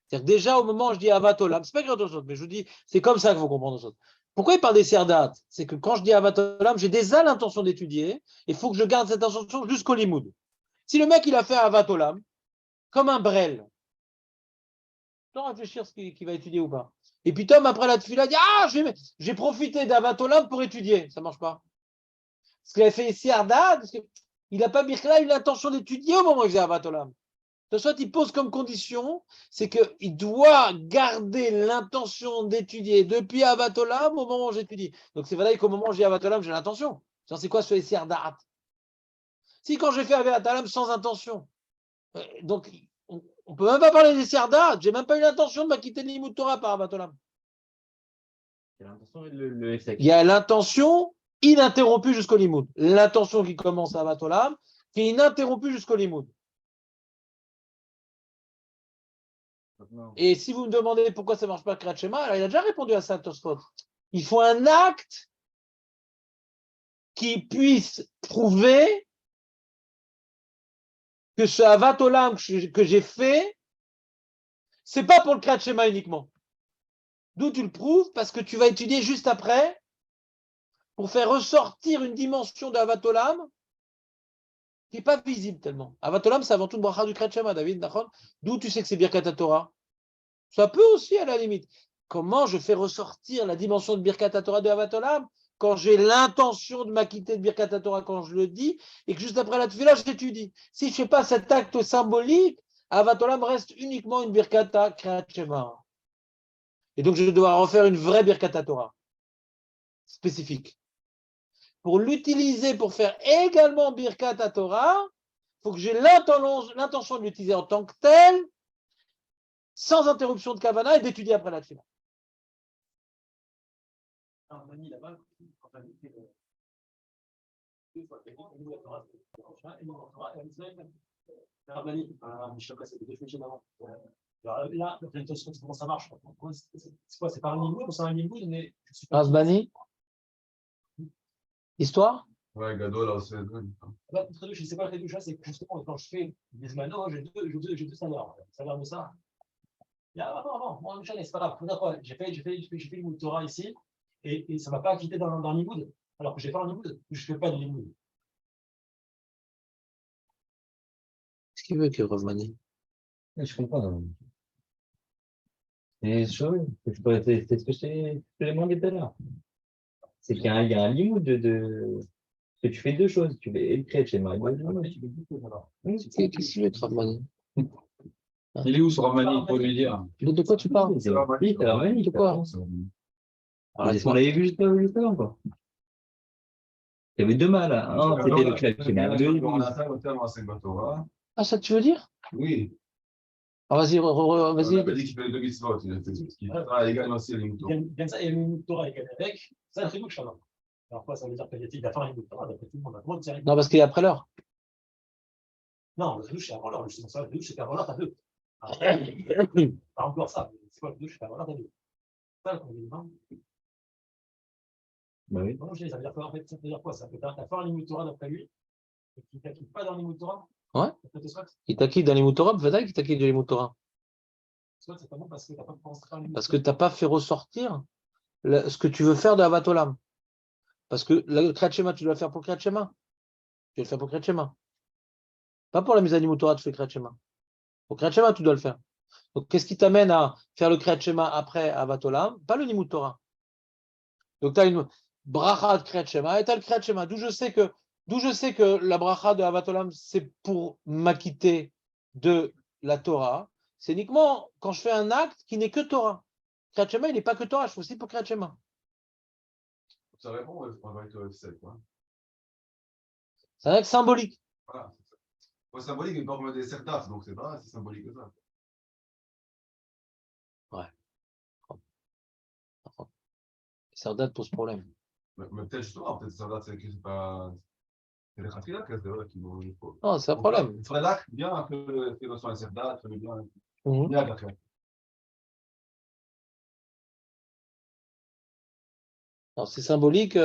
C'est-à-dire que déjà, au moment où je dis Avat Olam, c'est pas écrit autre chose, mais je vous dis, c'est comme ça qu'il faut comprendre autre chose. Pourquoi il parle d'Esser Da'at? C'est que quand je dis Avat Olam, j'ai déjà l'intention d'étudier, et il faut que je garde cette intention jusqu'au limoud. Si le mec, il a fait Avat Olam, comme un brel, sans réfléchir ce qu'il va étudier ou pas. Et puis Tom, après la tefila, dit ah, j'ai profité d'Avat Olam pour étudier. Ça ne marche pas. Parce qu'il a fait ici Ardad, il n'a pas birkla une intention d'étudier au moment où il faisait Avat Olam. De soit il pose comme condition, c'est qu'il doit garder l'intention d'étudier depuis Avat Olam au moment où j'étudie. Donc c'est vrai qu'au moment où j'ai Avat Olam, j'ai l'intention. C'est quoi ce ici Ardad? Si quand j'ai fait Avat Olam sans intention, donc on ne peut même pas parler des Serdat. J'ai même pas eu l'intention de m'acquitter de l'Imout Torah par Avat Olam. Il y a l'intention ininterrompue jusqu'au limoud. L'intention qui commence à Avat Olam, qui est ininterrompue jusqu'au limoud. Et si vous me demandez pourquoi ça ne marche pas Kriyat Shema, alors il a déjà répondu à ça, Tosfot. Il faut un acte qui puisse prouver que ce Avat Olam que j'ai fait, c'est pas pour le Kriyat Shema uniquement. D'où tu le prouves? Parce que tu vas étudier juste après pour faire ressortir une dimension de Avat Olam qui n'est pas visible tellement. Avat Olam, c'est avant tout une bracha du Kriyat Shema, David, Nachon. D'où tu sais que c'est Birkat Torah? Ça peut aussi, à la limite. Comment je fais ressortir la dimension de Birkat Torah de Avat Olam quand j'ai l'intention de m'acquitter de Birkat Torah quand je le dis et que juste après la tefila, je l'étudie? Si je ne fais pas cet acte symbolique, Avat Olam reste uniquement une Birkat Kriyat Shema. Et donc, je vais devoir refaire une vraie Birkat Torah spécifique. Pour l'utiliser pour faire également Birkat Torah, il faut que j'ai l'intention de l'utiliser en tant que tel, sans interruption de Kavana et d'étudier après la tefila. Là, comment ça marche? C'est quoi? C'est pas un limoud ou c'est un limoud, mais. Asbani? Histoire? Ouais, Gadol, là, c'est. Je ne sais pas le Kedusha, c'est que justement, quand je fais des manos, j'ai deux salaires. Salaire de ça. Avant, moi, c'est pas grave. J'ai fait le limoud Torah ici, et ça ne m'a pas acquitté dans le limoud, alors que j'ai fait un limoud, je ne fais pas de limoud. Qu'est-ce qu'il veut que Ravmani? Je comprends. Et c'est ce que je t'ai demandé tout à l'heure. C'est qu'il y a un limoud que tu fais deux choses. Tu fais le Kriyat Shema. Qu'est-ce qu'il veut que Ravmani? Il est où ce Ravmani pour lui dire? De quoi tu parles? C'est Ravmani. De quoi? C'est ce qu'on avait vu juste avant, quoi. Il y avait deux mâles. Un, c'était le Kriyat Shema. Ah, ça tu veux dire? Oui. Ah, vas-y, vas-y. Il a dit qu'il fait les deux mitzvot. Il a également aussi les moutons. Bien ça, et le limoud Torah, il gagne avec. Ça, le Chidouche, alors. Alors quoi, ça veut dire qu'il a fait un limoud Torah, d'après tout le monde. Non, parce qu'il est après l'heure. Non, le Chidouche, c'est avant l'heure. Justement, ça, le Chidouche, c'est avant l'heure, t'as deux. Pas encore ça. C'est quoi le Chidouche, c'est avant l'heure, t'as deux. Ça, qu'on dit, non? Bah oui. Non, je dis, ça veut dire quoi, en fait? Ça veut dire quoi? Ça veut dire que t'as fait un limoud Torah d'après lui, et qu'il ne t'acquitte pas dans le limoud Torah? Ouais. Il t'acquitte dans les Torah, peut-être qu'il t'acquitte dans les Torah. C'est pas bon parce que tu n'as pas pensé à un Parce que tu n'as pas fait ressortir ce que tu veux faire de Avat Olam. Parce que le Kriyat Shema, tu dois le faire pour le Kriyat Shema. Tu dois le faire pour le Kriyat Shema. Pas pour la mise à Torah, tu fais le Kriyat Shema. Pour le Kriyat Shema, tu dois le faire. Donc, qu'est-ce qui t'amène à faire le Kriyat Shema après Avat Olam? Pas le Limud Torah. Donc, tu as une bracha de Kriyat Shema et tu as le Kriyat Shema. D'où je sais que la bracha de Avat Olam, c'est pour m'acquitter de la Torah. C'est uniquement quand je fais un acte qui n'est que Torah. Kriyat Shema, il n'est pas que Torah, je fais aussi pour Kriyat Shema. Ça répond avec le F7, quoi. C'est un acte symbolique. Voilà. Ouais, symbolique, mais pas comme des certains, donc c'est pas si symbolique que ça. Sardat pose problème. Mais peut-être justement, peut-être Sardat, c'est pas. C'est les Khatrila qui vont. Non, c'est un problème. Il faudrait là bien que les notions de Sardat, bien. Mhm. Bien d'accord. Non, c'est symbolique.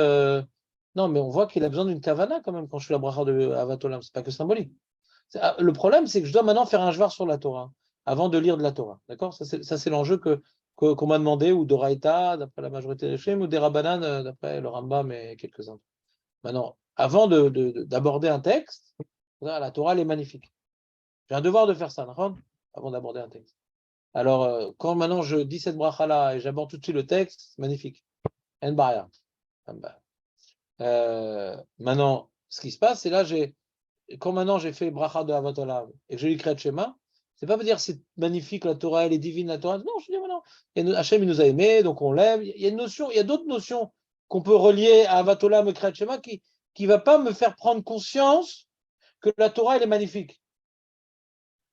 Non, mais on voit qu'il a besoin d'une kavana quand même quand je fais la bracha de Avat Olam. C'est pas que symbolique. Le problème, c'est que je dois maintenant faire un jvar sur la Torah avant de lire de la Torah. D'accord? Ça, c'est l'enjeu qu'on m'a demandé, ou d'Oraïta, d'après la majorité des Shem, ou des Rabbanan, d'après le Rambam et quelques-uns. Maintenant, avant d'aborder un texte, la Torah, elle est magnifique. J'ai un devoir de faire ça, d'accord? Avant d'aborder un texte. Alors, quand maintenant je dis cette bracha-là et j'aborde tout de suite le texte, c'est magnifique. En barrière. Maintenant, ce qui se passe, c'est là, quand maintenant j'ai fait bracha de Avat Olam et que j'ai lu Kriyat Shema, c'est pas me dire c'est magnifique la Torah, elle est divine la Torah. Non, je dis maintenant, Hachem il nous a aimés, donc on l'aime. Il y a une notion, il y a d'autres notions qu'on peut relier à Avat Olam et Kriyat Shema qui va pas me faire prendre conscience que la Torah elle est magnifique.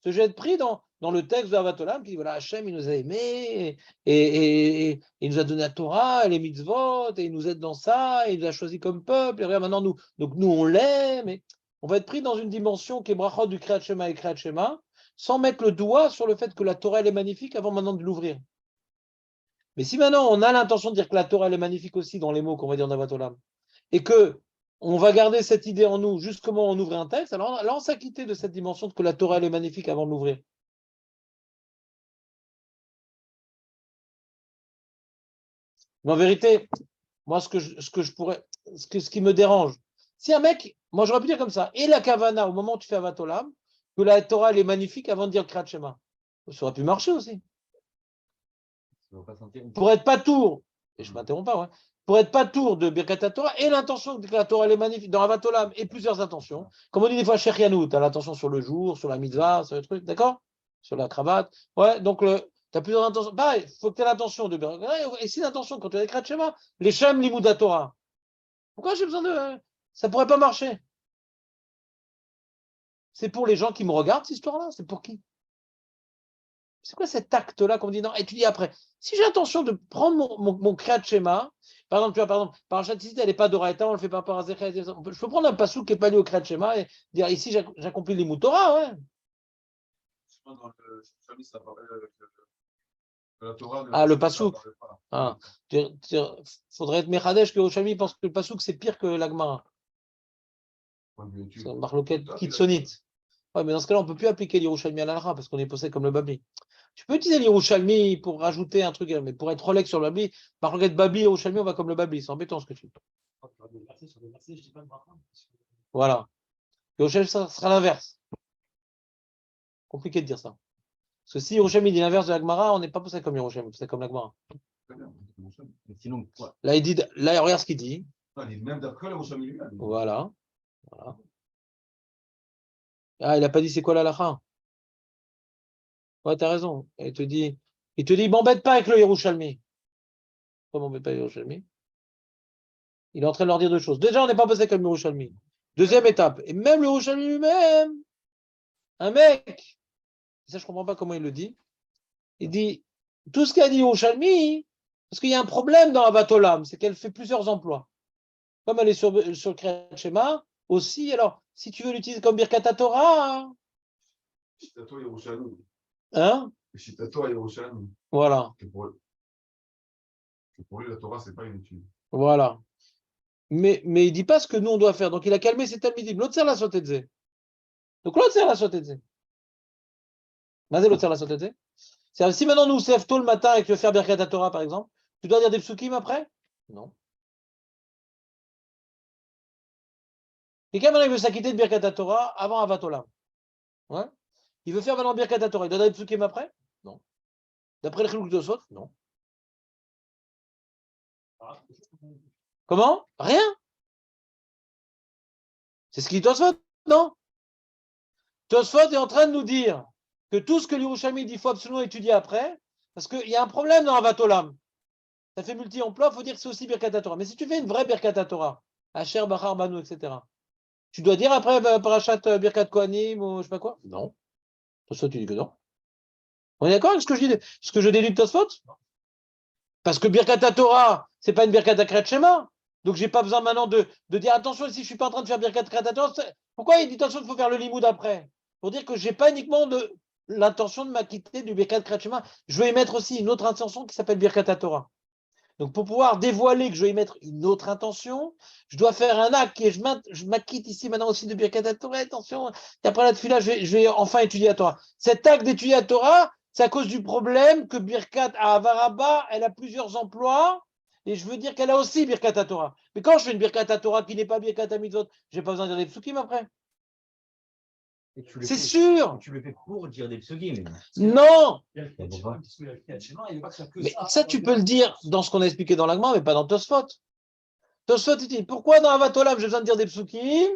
Ce j'ai être pris dans le texte de Avat Olam qui dit voilà, Hachem il nous a aimés et il nous a donné la Torah, et les mitzvot, et il nous aide dans ça, et il nous a choisi comme peuple, et regarde maintenant nous on l'aime. Et on va être pris dans une dimension qui est brachot du Kriyat Shema et Kriyat Shema, sans mettre le doigt sur le fait que la Torah elle est magnifique avant maintenant de l'ouvrir. Mais si maintenant on a l'intention de dire que la Torah elle est magnifique aussi dans les mots qu'on va dire dans Avat Olam, et que on va garder cette idée en nous juste comment on ouvre un texte, alors là on s'est quitté de cette dimension de que la Torah elle est magnifique avant de l'ouvrir. Mais en vérité, moi, ce qui me dérange, si un mec, moi j'aurais pu dire comme ça, et la kavana, au moment où tu fais Avat Olam, que la Torah elle est magnifique avant de dire le Kriyat Shema. Ça aurait pu marcher aussi. Pour être pas tour, et je ne m'interromps pas, ouais, pour être pas tour de Birkat Torah et l'intention que la Torah elle est magnifique dans Avat Olam et plusieurs intentions. Comme on dit des fois chez Yanou, tu as l'intention sur le jour, sur la mitzvah, sur le truc, d'accord? Sur la cravate. Ouais, donc tu as plusieurs intentions. Pareil, il faut que tu aies l'intention de Birkat. Et si l'intention, quand tu as le Kriyat Shema, les Shem Limud Torah. Pourquoi j'ai besoin de. Ça pourrait pas marcher. C'est pour les gens qui me regardent, cette histoire-là. C'est pour qui? C'est quoi cet acte-là qu'on dit non? Et tu dis après, si j'ai l'intention de prendre mon Kriyat Shema, par exemple, tu vois, par exemple, Parashat Tzitzit, elle n'est pas d'Oraïta, on le fait pas par Azechel. Je peux prendre un passouk qui n'est pas lié au Kriyat Shema et dire ici, j'accomplis les Torah, ouais. Dans le famille, ça apparaît la Torah. Ah, le passouk. Ah, faudrait être Mechadesh que Oshami pense que le passouk c'est pire que l'Agmara. C'est un marloquet kitsonite. Ouais, mais dans ce cas-là, on ne peut plus appliquer l'Yerushalmi à l'Alra parce qu'on est possédé comme le Babli. Tu peux utiliser l'Yerushalmi pour rajouter un truc, mais pour être relais sur le Babli, marloquet Babli et Yerushalmi, on va comme le Babli. C'est embêtant ce que tu dis. Voilà. Yerushalmi, ça sera l'inverse. Compliqué de dire ça. Parce que si Yerushalmi dit l'inverse de l'Agmara, on n'est pas possédé comme Yerushalmi, c'est comme l'Agmara. Sinon, Là, regarde ce qu'il dit. Même d'après le Yerushalmi lui-même. Voilà. Ah, il n'a pas dit c'est quoi l'halakha. Ouais, t'as raison. Il te dit, m'embête pas avec le Yerushalmi. Pourquoi m'embête pas avec le Yerushalmi? Il est en train de leur dire deux choses. Déjà, on n'est pas passé comme le Yerushalmi. Deuxième étape. Et même le Yerushalmi lui-même, un mec, ça je comprends pas comment il le dit. Il dit, tout ce qu'a dit Yerushalmi, parce qu'il y a un problème dans Avat Olam, c'est qu'elle fait plusieurs emplois. Comme elle est sur le Kriyat Shema, aussi, alors, si tu veux l'utiliser comme Birkat Torah, Shitato Yerushalmi. hein? Shitato Yerushalmi. Voilà. Pour lui, la Torah, c'est pas inutile. Voilà. Mais il ne dit pas ce que nous, on doit faire. Donc, il a calmé ses talmidim. L'autre sert la sotedze. Donc, l'autre sert la sotedze. Mazé l'autre sert la sotedze. C'est-à-dire, si maintenant nous se lève tôt le matin et que tu veux faire Birkat Torah, par exemple, tu dois dire des psukim après? Non. Quelqu'un maintenant, il veut s'acquitter de Birkat Torah avant Avat Olam. Ouais. Il veut faire maintenant Birkat Torah. Il doit dire des psukim après? Non. D'après le Chilouk de Tosfot, non. Comment? Rien. C'est ce qu'il dit Tosfot, non? Tosfot est en train de nous dire que tout ce que l'Yerushalmi dit, il faut absolument étudier après, parce qu'il y a un problème dans Avat Olam. Ça fait multi-emploi, il faut dire que c'est aussi Birkat Torah. Mais si tu fais une vraie Birkat Torah, Asher, Bachar, Banu, etc., tu dois dire après Parashat Birkat Kohanim ou je sais pas quoi? Non. Tosfot, tu dis que non. On est d'accord avec ce que je dis, ce que je déduis de Tosfot? Parce que Birkat Torah, c'est pas une Birkat Akret Shema. Donc, j'ai pas besoin maintenant de dire attention, si je suis pas en train de faire Birkat Torah, pourquoi il dit attention, il faut faire le limoud après? Pour dire que j'ai pas uniquement l'intention de m'acquitter du Birkat Shema. Je vais y mettre aussi une autre intention qui s'appelle Birkat Torah. Donc, pour pouvoir dévoiler que je vais y mettre une autre intention, je dois faire un acte et je m'acquitte ici maintenant aussi de Birkat Torah. Attention, et après la tefila, je vais enfin étudier la Torah. Cet acte d'étudier la Torah, c'est à cause du problème que Birkat à Avaraba, elle a plusieurs emplois, et je veux dire qu'elle a aussi Birkat Torah. Mais quand je fais une Birkat Torah qui n'est pas Birkat Mitzvot, je n'ai pas besoin de dire des psukim après. C'est sûr. Tu le fais pour dire des psugim. Non. Mais Mais ça, tu peux le dire dans ce qu'on a expliqué dans l'Agma, mais pas dans Tosfot. Tosfot, il dit, pourquoi dans Avat Olam, j'ai besoin de dire des psukim?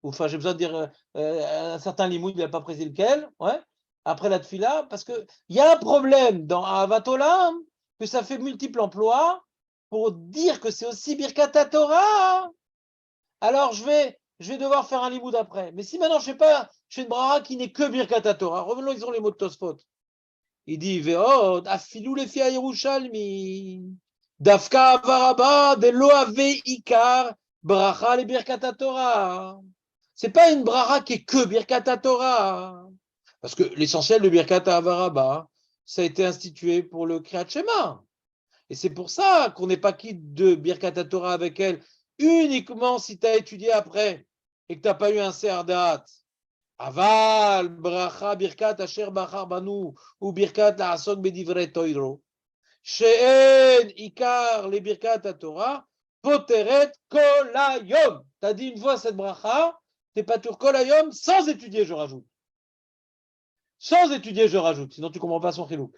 Ou enfin, j'ai besoin de dire un certain limoud, il n'a pas précisé lequel, ouais, après la tefila, parce qu'il y a un problème dans Avat Olam, que ça fait multiples emplois, pour dire que c'est aussi Birkat Torah. Alors, je vais devoir faire un limoud après. Mais si maintenant, je fais une bracha qui n'est que Birkat Torah, revenons, ils ont les mots de Tosfot. Il dit, Ve'od, afilou lefi Yerushalmi, dafka avaraba, de lo ave ikar, bracha le Birkat Torah. C'est pas une bracha qui est que Birkat Torah. Parce que l'essentiel de Birkat Avaraba, ça a été institué pour le Kriyat Shema. Et c'est pour ça qu'on n'est pas quitte de Birkat Torah avec elle, uniquement si tu as étudié après et que tu n'as pas eu un Serdat. Aval, bracha, Birkat, Asher, Bachar, Banu, ou Birkat, La'asok, Bedivre, Toiro. She'en, Ikar, les Birkat Torah, Poteret, Kolayom. Tu as dit une fois cette bracha, t'es pas tur Kolayom, sans étudier, je rajoute. Sans étudier, je rajoute, sinon tu ne comprends pas son chilouk.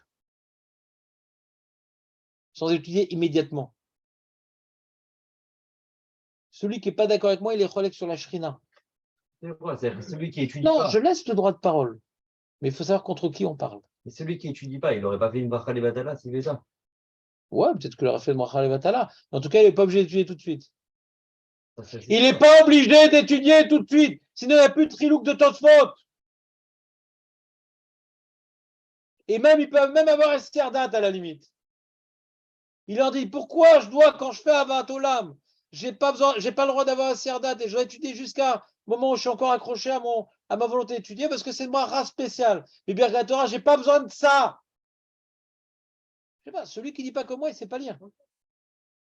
Sans étudier immédiatement. Celui qui n'est pas d'accord avec moi, il est relègue sur la shrina. C'est quoi? C'est celui qui étudie Non, pas. je laisse le droit de parole. Mais il faut savoir contre qui on parle. Mais celui qui étudie pas, il n'aurait pas fait une bracha levatala s'il fait ça. Ouais, peut-être qu'il aurait fait le Bracha Levatala. En tout cas, il n'est pas obligé d'étudier tout de suite. Ça, Il n'est pas obligé d'étudier tout de suite. Sinon, il n'y a plus de trilouk de Tosfot. Et même, ils peuvent même avoir Esterdat à la limite. Il leur dit, pourquoi je dois, quand je fais Avat Olam, j'ai pas le droit d'avoir Esterdat et je dois étudier jusqu'à le moment où je suis encore accroché à ma volonté d'étudier parce que c'est une bracha spéciale. Mais Birkat Torah, je n'ai pas besoin de ça. Je sais pas, celui qui ne dit pas comme moi, il ne sait pas lire.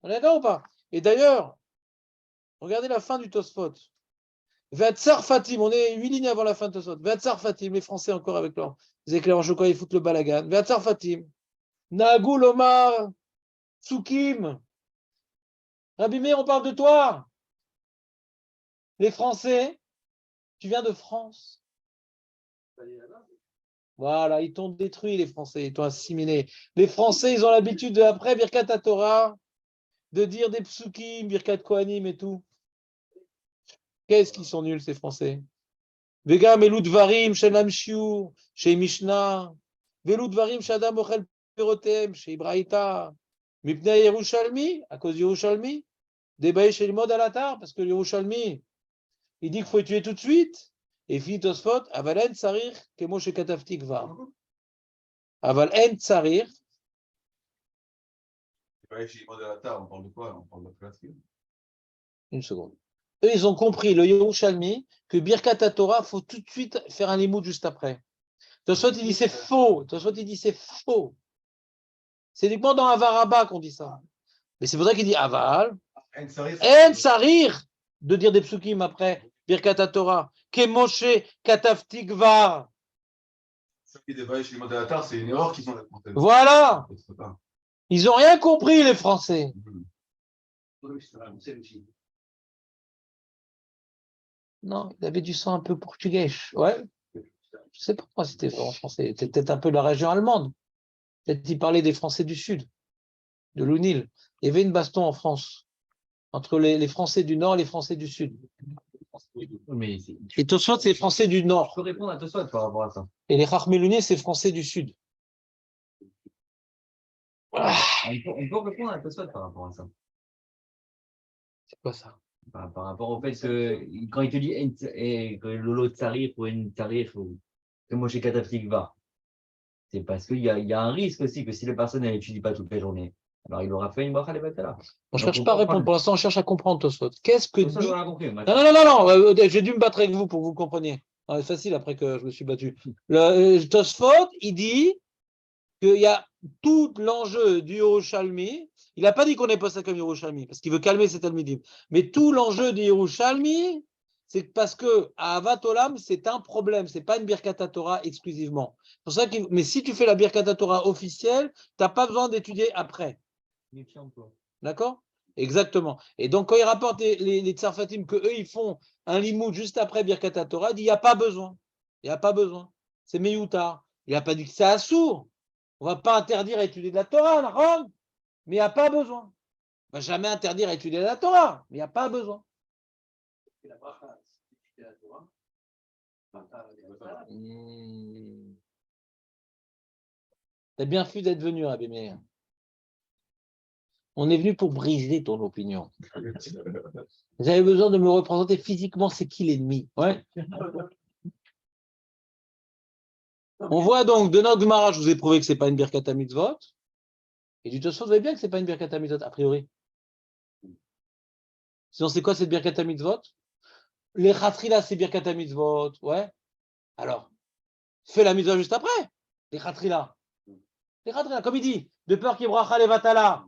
On est d'accord ou pas? Et d'ailleurs, regardez la fin du Tosfot. Vatsar Fatim, on est 8 lignes avant la fin de Tosfot. Vatsar Fatim, les Français encore avec leurs éclairages au ils foutent le balagan. Vatsar Fatim. Nagul Omar, Tsukim. Rabbi Meir, on parle de toi. Les Français, tu viens de France. Voilà, ils t'ont détruit, les Français, ils t'ont assimilé. Les Français, ils ont l'habitude, après Birkat Torah, de dire des psukim, Birkat Kohanim et tout. Qu'est-ce qu'ils sont nuls, ces Français? Vega meludvarim shelam shiur, chez Mishnah. Veludvarim shadam ochel perotem, chez Ibraïta. Mipnei Yerushalmi, à cause de Yerushalmi. Débaye chez le mode à l'atar, parce que Yerushalmi, il dit qu'il faut tuer tout de suite. Et finit Tosfot, aval en tsarir, kemo chez Katafti kvar. Aval en tsarir. On parle de quoi? On parle de classique. Une seconde. Eux, ils ont compris, le Yerushalmi, que Birkat Torah, il faut tout de suite faire un limoud juste après. Tosfot, il dit c'est faux. Tosfot, il dit c'est faux. C'est uniquement dans Avaraba qu'on dit ça. Mais c'est pour ça qu'il dit Aval. En Sarir, de dire des psukim après Birkat Torah. Kemoshe Katafti Gvar. C'est une erreur qu'ils ont racontée. Voilà. Ils n'ont rien compris, les Français. Non, il avait du sang un peu portugais. Ouais. Je ne sais pas si c'était vraiment français. C'était peut-être un peu de la région allemande. Peut-être qu'il parlait des Français du Sud, de l'UNIL. Il y avait une baston en France entre les Français du Nord et les Français du Sud. Mais Et Tosfot, c'est les Français du je Nord. peux répondre à Tosfot par rapport à ça. Et les Chachmelouniers, c'est les Français du Sud. Ah, On peut répondre à Tosfot par rapport à ça. c'est quoi ça? Par rapport au fait que quand il te dit que Lolo Tsarir ou En Tsarir ou que Moshe Kataftik va, c'est parce qu'il y a un risque aussi que si la personne n'étudie pas toute la journée, alors il aura fait une bracha levatala. On ne cherche pas à répondre. Pour l'instant, on cherche à comprendre Tosfot. Qu'est-ce que Ça, dit. on l'a compris. Non, non, non, non, j'ai dû me battre avec vous pour que vous compreniez. Ah, c'est facile après que je me suis battu. Tosfot, il dit qu'il y a tout l'enjeu du Yerushalmi. Il n'a pas dit qu'on n'est pas ça comme Yerushalmi, parce qu'il veut calmer ses Talmidim. Mais tout l'enjeu du Yerushalmi, c'est parce que à Avat Olam, c'est un problème. C'est pas une Birkat Torah exclusivement. C'est pour ça mais si tu fais la Birkat Torah officielle, tu n'as pas besoin d'étudier après. D'accord? Exactement. Et donc, quand il rapporte les Tsarfatim que eux ils font un limoud juste après Birkat Torah, il dit il n'y a pas besoin. Il n'y a pas besoin. C'est Meyoutar. Il n'a pas dit que c'est assourd. On ne va pas interdire à étudier de la Torah, Ron, mais il n'y a pas besoin. On ne va jamais interdire à étudier de la Torah, mais il n'y a pas besoin. T'as bien fait d'être venu, Rabbi Meir. On est venu pour briser ton opinion. J'avais besoin de me représenter physiquement, c'est qui l'ennemi. Ouais. On voit donc de notre Gemara, je vous ai prouvé que ce n'est pas une Birkat Mitzvot. Et du Tosfot, vous voyez bien que ce n'est pas une Birkat Mitzvot, a priori. Sinon, c'est quoi cette Birkat Mitzvot? Les Khatrila, c'est Birkat Mitzvot. Ouais. Alors, fais la mitzvah juste après. Les Khatrila. Les Khatrila, comme il dit, de peur qu'il y ait bracha levatala.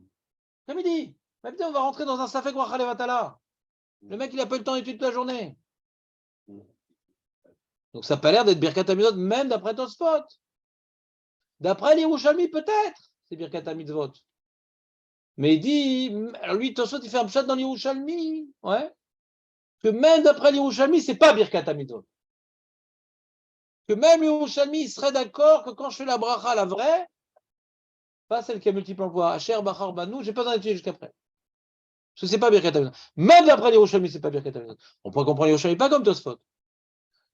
Comme il dit, mais putain, on va rentrer dans un safek bracha levatala. Le mec, il n'a pas eu le temps d'étudier toute la journée. Donc, ça n'a pas l'air d'être Birkat Mitzvot, même d'après Tosfot. D'après les Yerushalmi, peut-être, c'est Birkat Mitzvot. Mais il dit, alors lui, Tosfot, il fait un pshat dans les Yerushalmi, ouais, que même d'après les Yerushalmi, c'est pas Birkat Mitzvot. Que même les Yerushalmi, il serait d'accord que quand je fais la bracha, la vraie, pas celle qui a multiple emploi, Asher, Bachar, Banou, j'ai pas besoin d'étudier jusqu'après. Parce que c'est pas Birkat Mitzvot. Même d'après les Yerushalmi, c'est pas Birkat Mitzvot. On peut comprendre les Yerushalmi pas comme Tosfot.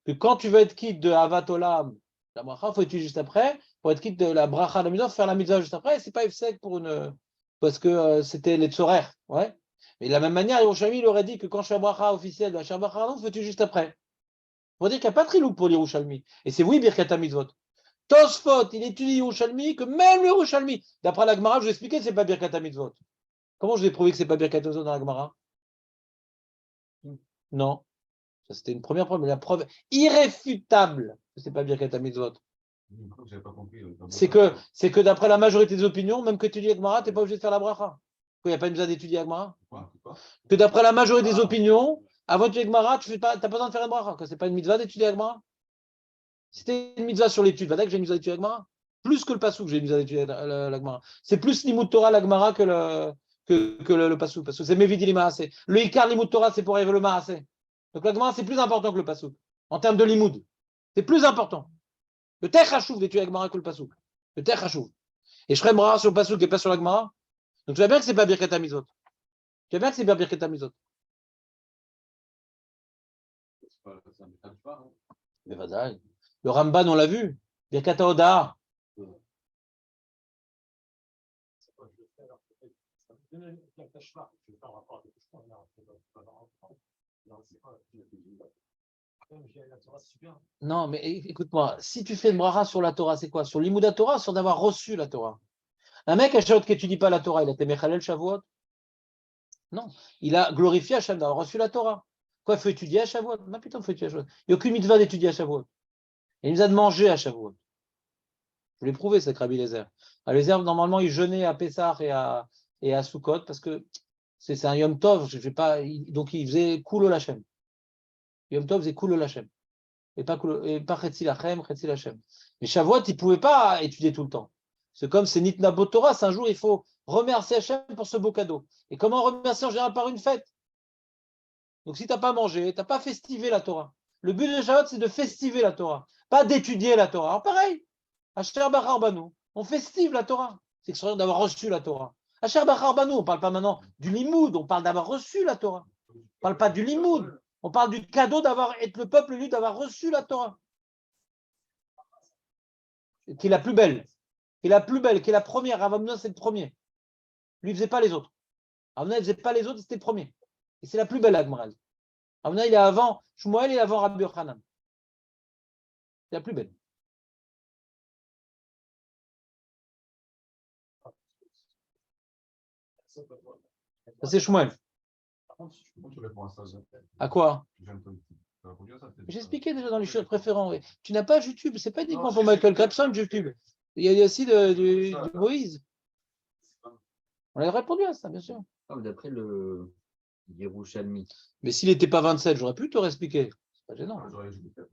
Que quand tu veux être quitte de Avat Olam, la bracha, il faut étudier juste après. Pour être quitte de la bracha, la mitzvah, faire la mitzvah juste après. C'est pas Ifsek pour une. Parce que c'était les tzorer. Ouais. Mais de la même manière, Yerushalmi, il aurait dit que quand je fais la bracha officielle de la Shabbat, il faut étudier juste après. On va dire qu'il n'y a pas de trilouk pour l'Yerushalmi. Et c'est oui, Birkat Mitzvot. Tosfot, il étudie Yerushalmi, que même l'Yerushalmi, d'après la Gemara, je vous ai expliqué que ce n'est pas Birkat Mitzvot. Comment je vous ai prouvé que ce n'est pas Birkat Mitzvot dans la Gemara? Non. Ça, c'était une première preuve, mais la preuve irréfutable que ce n'est pas Birkat Mitzvot. C'est que d'après la majorité des opinions, même que tu étudies Agmara, tu n'es pas obligé de faire la bracha. Il n'y a pas une besoin d'étudier Agmara. Que d'après la majorité des opinions, avant d'étudier Agmara, tu n'as pas besoin de faire une bracha. Ce n'est pas une mitzvah d'étudier Agmara. C'était une mitzvah sur l'étude. Vadek, j'ai une mitzvah d'étudier Agmara. Plus que le pasouk, j'ai une mitzvah d'étudier l'Agmara. C'est plus l'imout Torah l'Agmara que le pasouk. Parce que c'est Mevidili Maaseh. Le Ikar l'imout Torah, c'est pour arriver le Maaseh. Donc l'Agmara, c'est plus important que le pasouk. En termes de limoud. C'est plus important. Le Tech Hachouv d'étudier Agmara que le Passouk. Le Tech Hachouv. Et je ferai Mara sur le Passouk et pas sur l'Agmara. Donc tu vois bien que c'est pas Birkat Mitzvot. Tu vois bien que c'est pas Birkat Mitzvot. Mais vas-y. Le Ramban, on l'a vu. Birkat Oda. Non, mais écoute-moi, si tu fais une bracha sur la Torah, c'est quoi? Sur l'Imouda Torah, sur d'avoir reçu la Torah. Un mec à Shavuot qui n'étudie pas la Torah, il a été Mechalel Shavuot? Non, il a glorifié Hachem d'avoir reçu la Torah. Quoi, il faut étudier à Shavuot? Non, putain, il faut étudier à Shavuot. Il n'y a aucune mitzvah d'étudier à Shavuot. Il nous a de manger à Shavuot. Je l'ai prouvé, c'est Rabbi Eliezer. Eliezer, normalement, il jeûnait à Pessah et à Sukkot parce que c'est un Yom Tov. Donc, il faisait Koulol Hachem. Yom Tov faisait Koulol Hachem. Et pas Chetzi Lachem, Chetzi Lachem. Mais Shavuot, il ne pouvait pas étudier tout le temps. C'est comme c'est Nitna Botorah, c'est un jour, il faut remercier Hachem pour ce beau cadeau. Et comment remercier en général? Par une fête. Donc si tu n'as pas mangé, tu n'as pas festivé la Torah. Le but de Shabbat, c'est de festiver la Torah, pas d'étudier la Torah. Alors pareil, Asher Bachar Banu, on festive la Torah. C'est extraordinaire d'avoir reçu la Torah. Asher Bachar Banu, on ne parle pas maintenant du limoud, on parle d'avoir reçu la Torah. On ne parle pas du limoud, on parle du cadeau d'avoir été le peuple élu, d'avoir reçu la Torah. Qui est la plus belle, qui est la plus belle, qui est la première. Rav Hamna, c'est le premier. Lui, il ne faisait pas les autres. Rav Hamna, il ne faisait pas les autres, c'était le premier. Et c'est la plus belle, Agmaral. Rav Hamna, il est avant, Shmuel, il est avant Rabbi Yochanan. C'est la plus belle. Ça, c'est Shmuel. Comment tu réponds à ça, Jean? À quoi? Tu viens de te- tu as répondu à ça, peut-être. J'ai expliqué déjà dans les choses préférents. Tu n'as pas YouTube, c'est pas uniquement pour Michael Jackson, YouTube. Il y a aussi du Moïse. On a répondu à ça, bien sûr. Ah, mais d'après le Yerushalmi, Mais s'il n'était pas 27, j'aurais pu te réexpliquer. C'est pas gênant. Ah, j'aurais joué peut-être.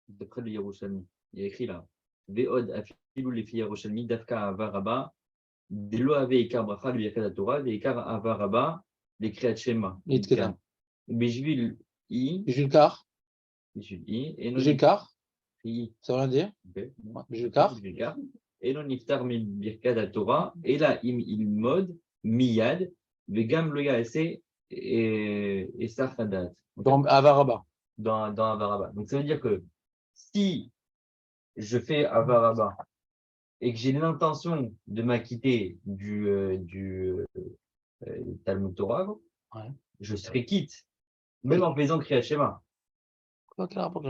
d'après le Yerushalmi, il y a écrit là, Ve'od afilu lefi Yerushalmi dafka ava rabba, delo ave ikar bracha le birkat Torah, ve'ikar ava rabba le kriyat shema. Nitkedam. Bejvil i, Jules Carr. bejvil i, et non Jules Carr, i, ça veut rien dire. ok. Jules Carr. Bejvil Carr. Et non niftar min birkat Torah, et là im ilmod miyad, vegam lo yaase et sachadat. Dans Avaraba. Dans Avaraba. Donc ça veut dire que si je fais Avaraba et que j'ai l'intention de m'acquitter du Talmud Torah, Ouais. je serai quitte, même en faisant Kriyat Shema. Quel rapport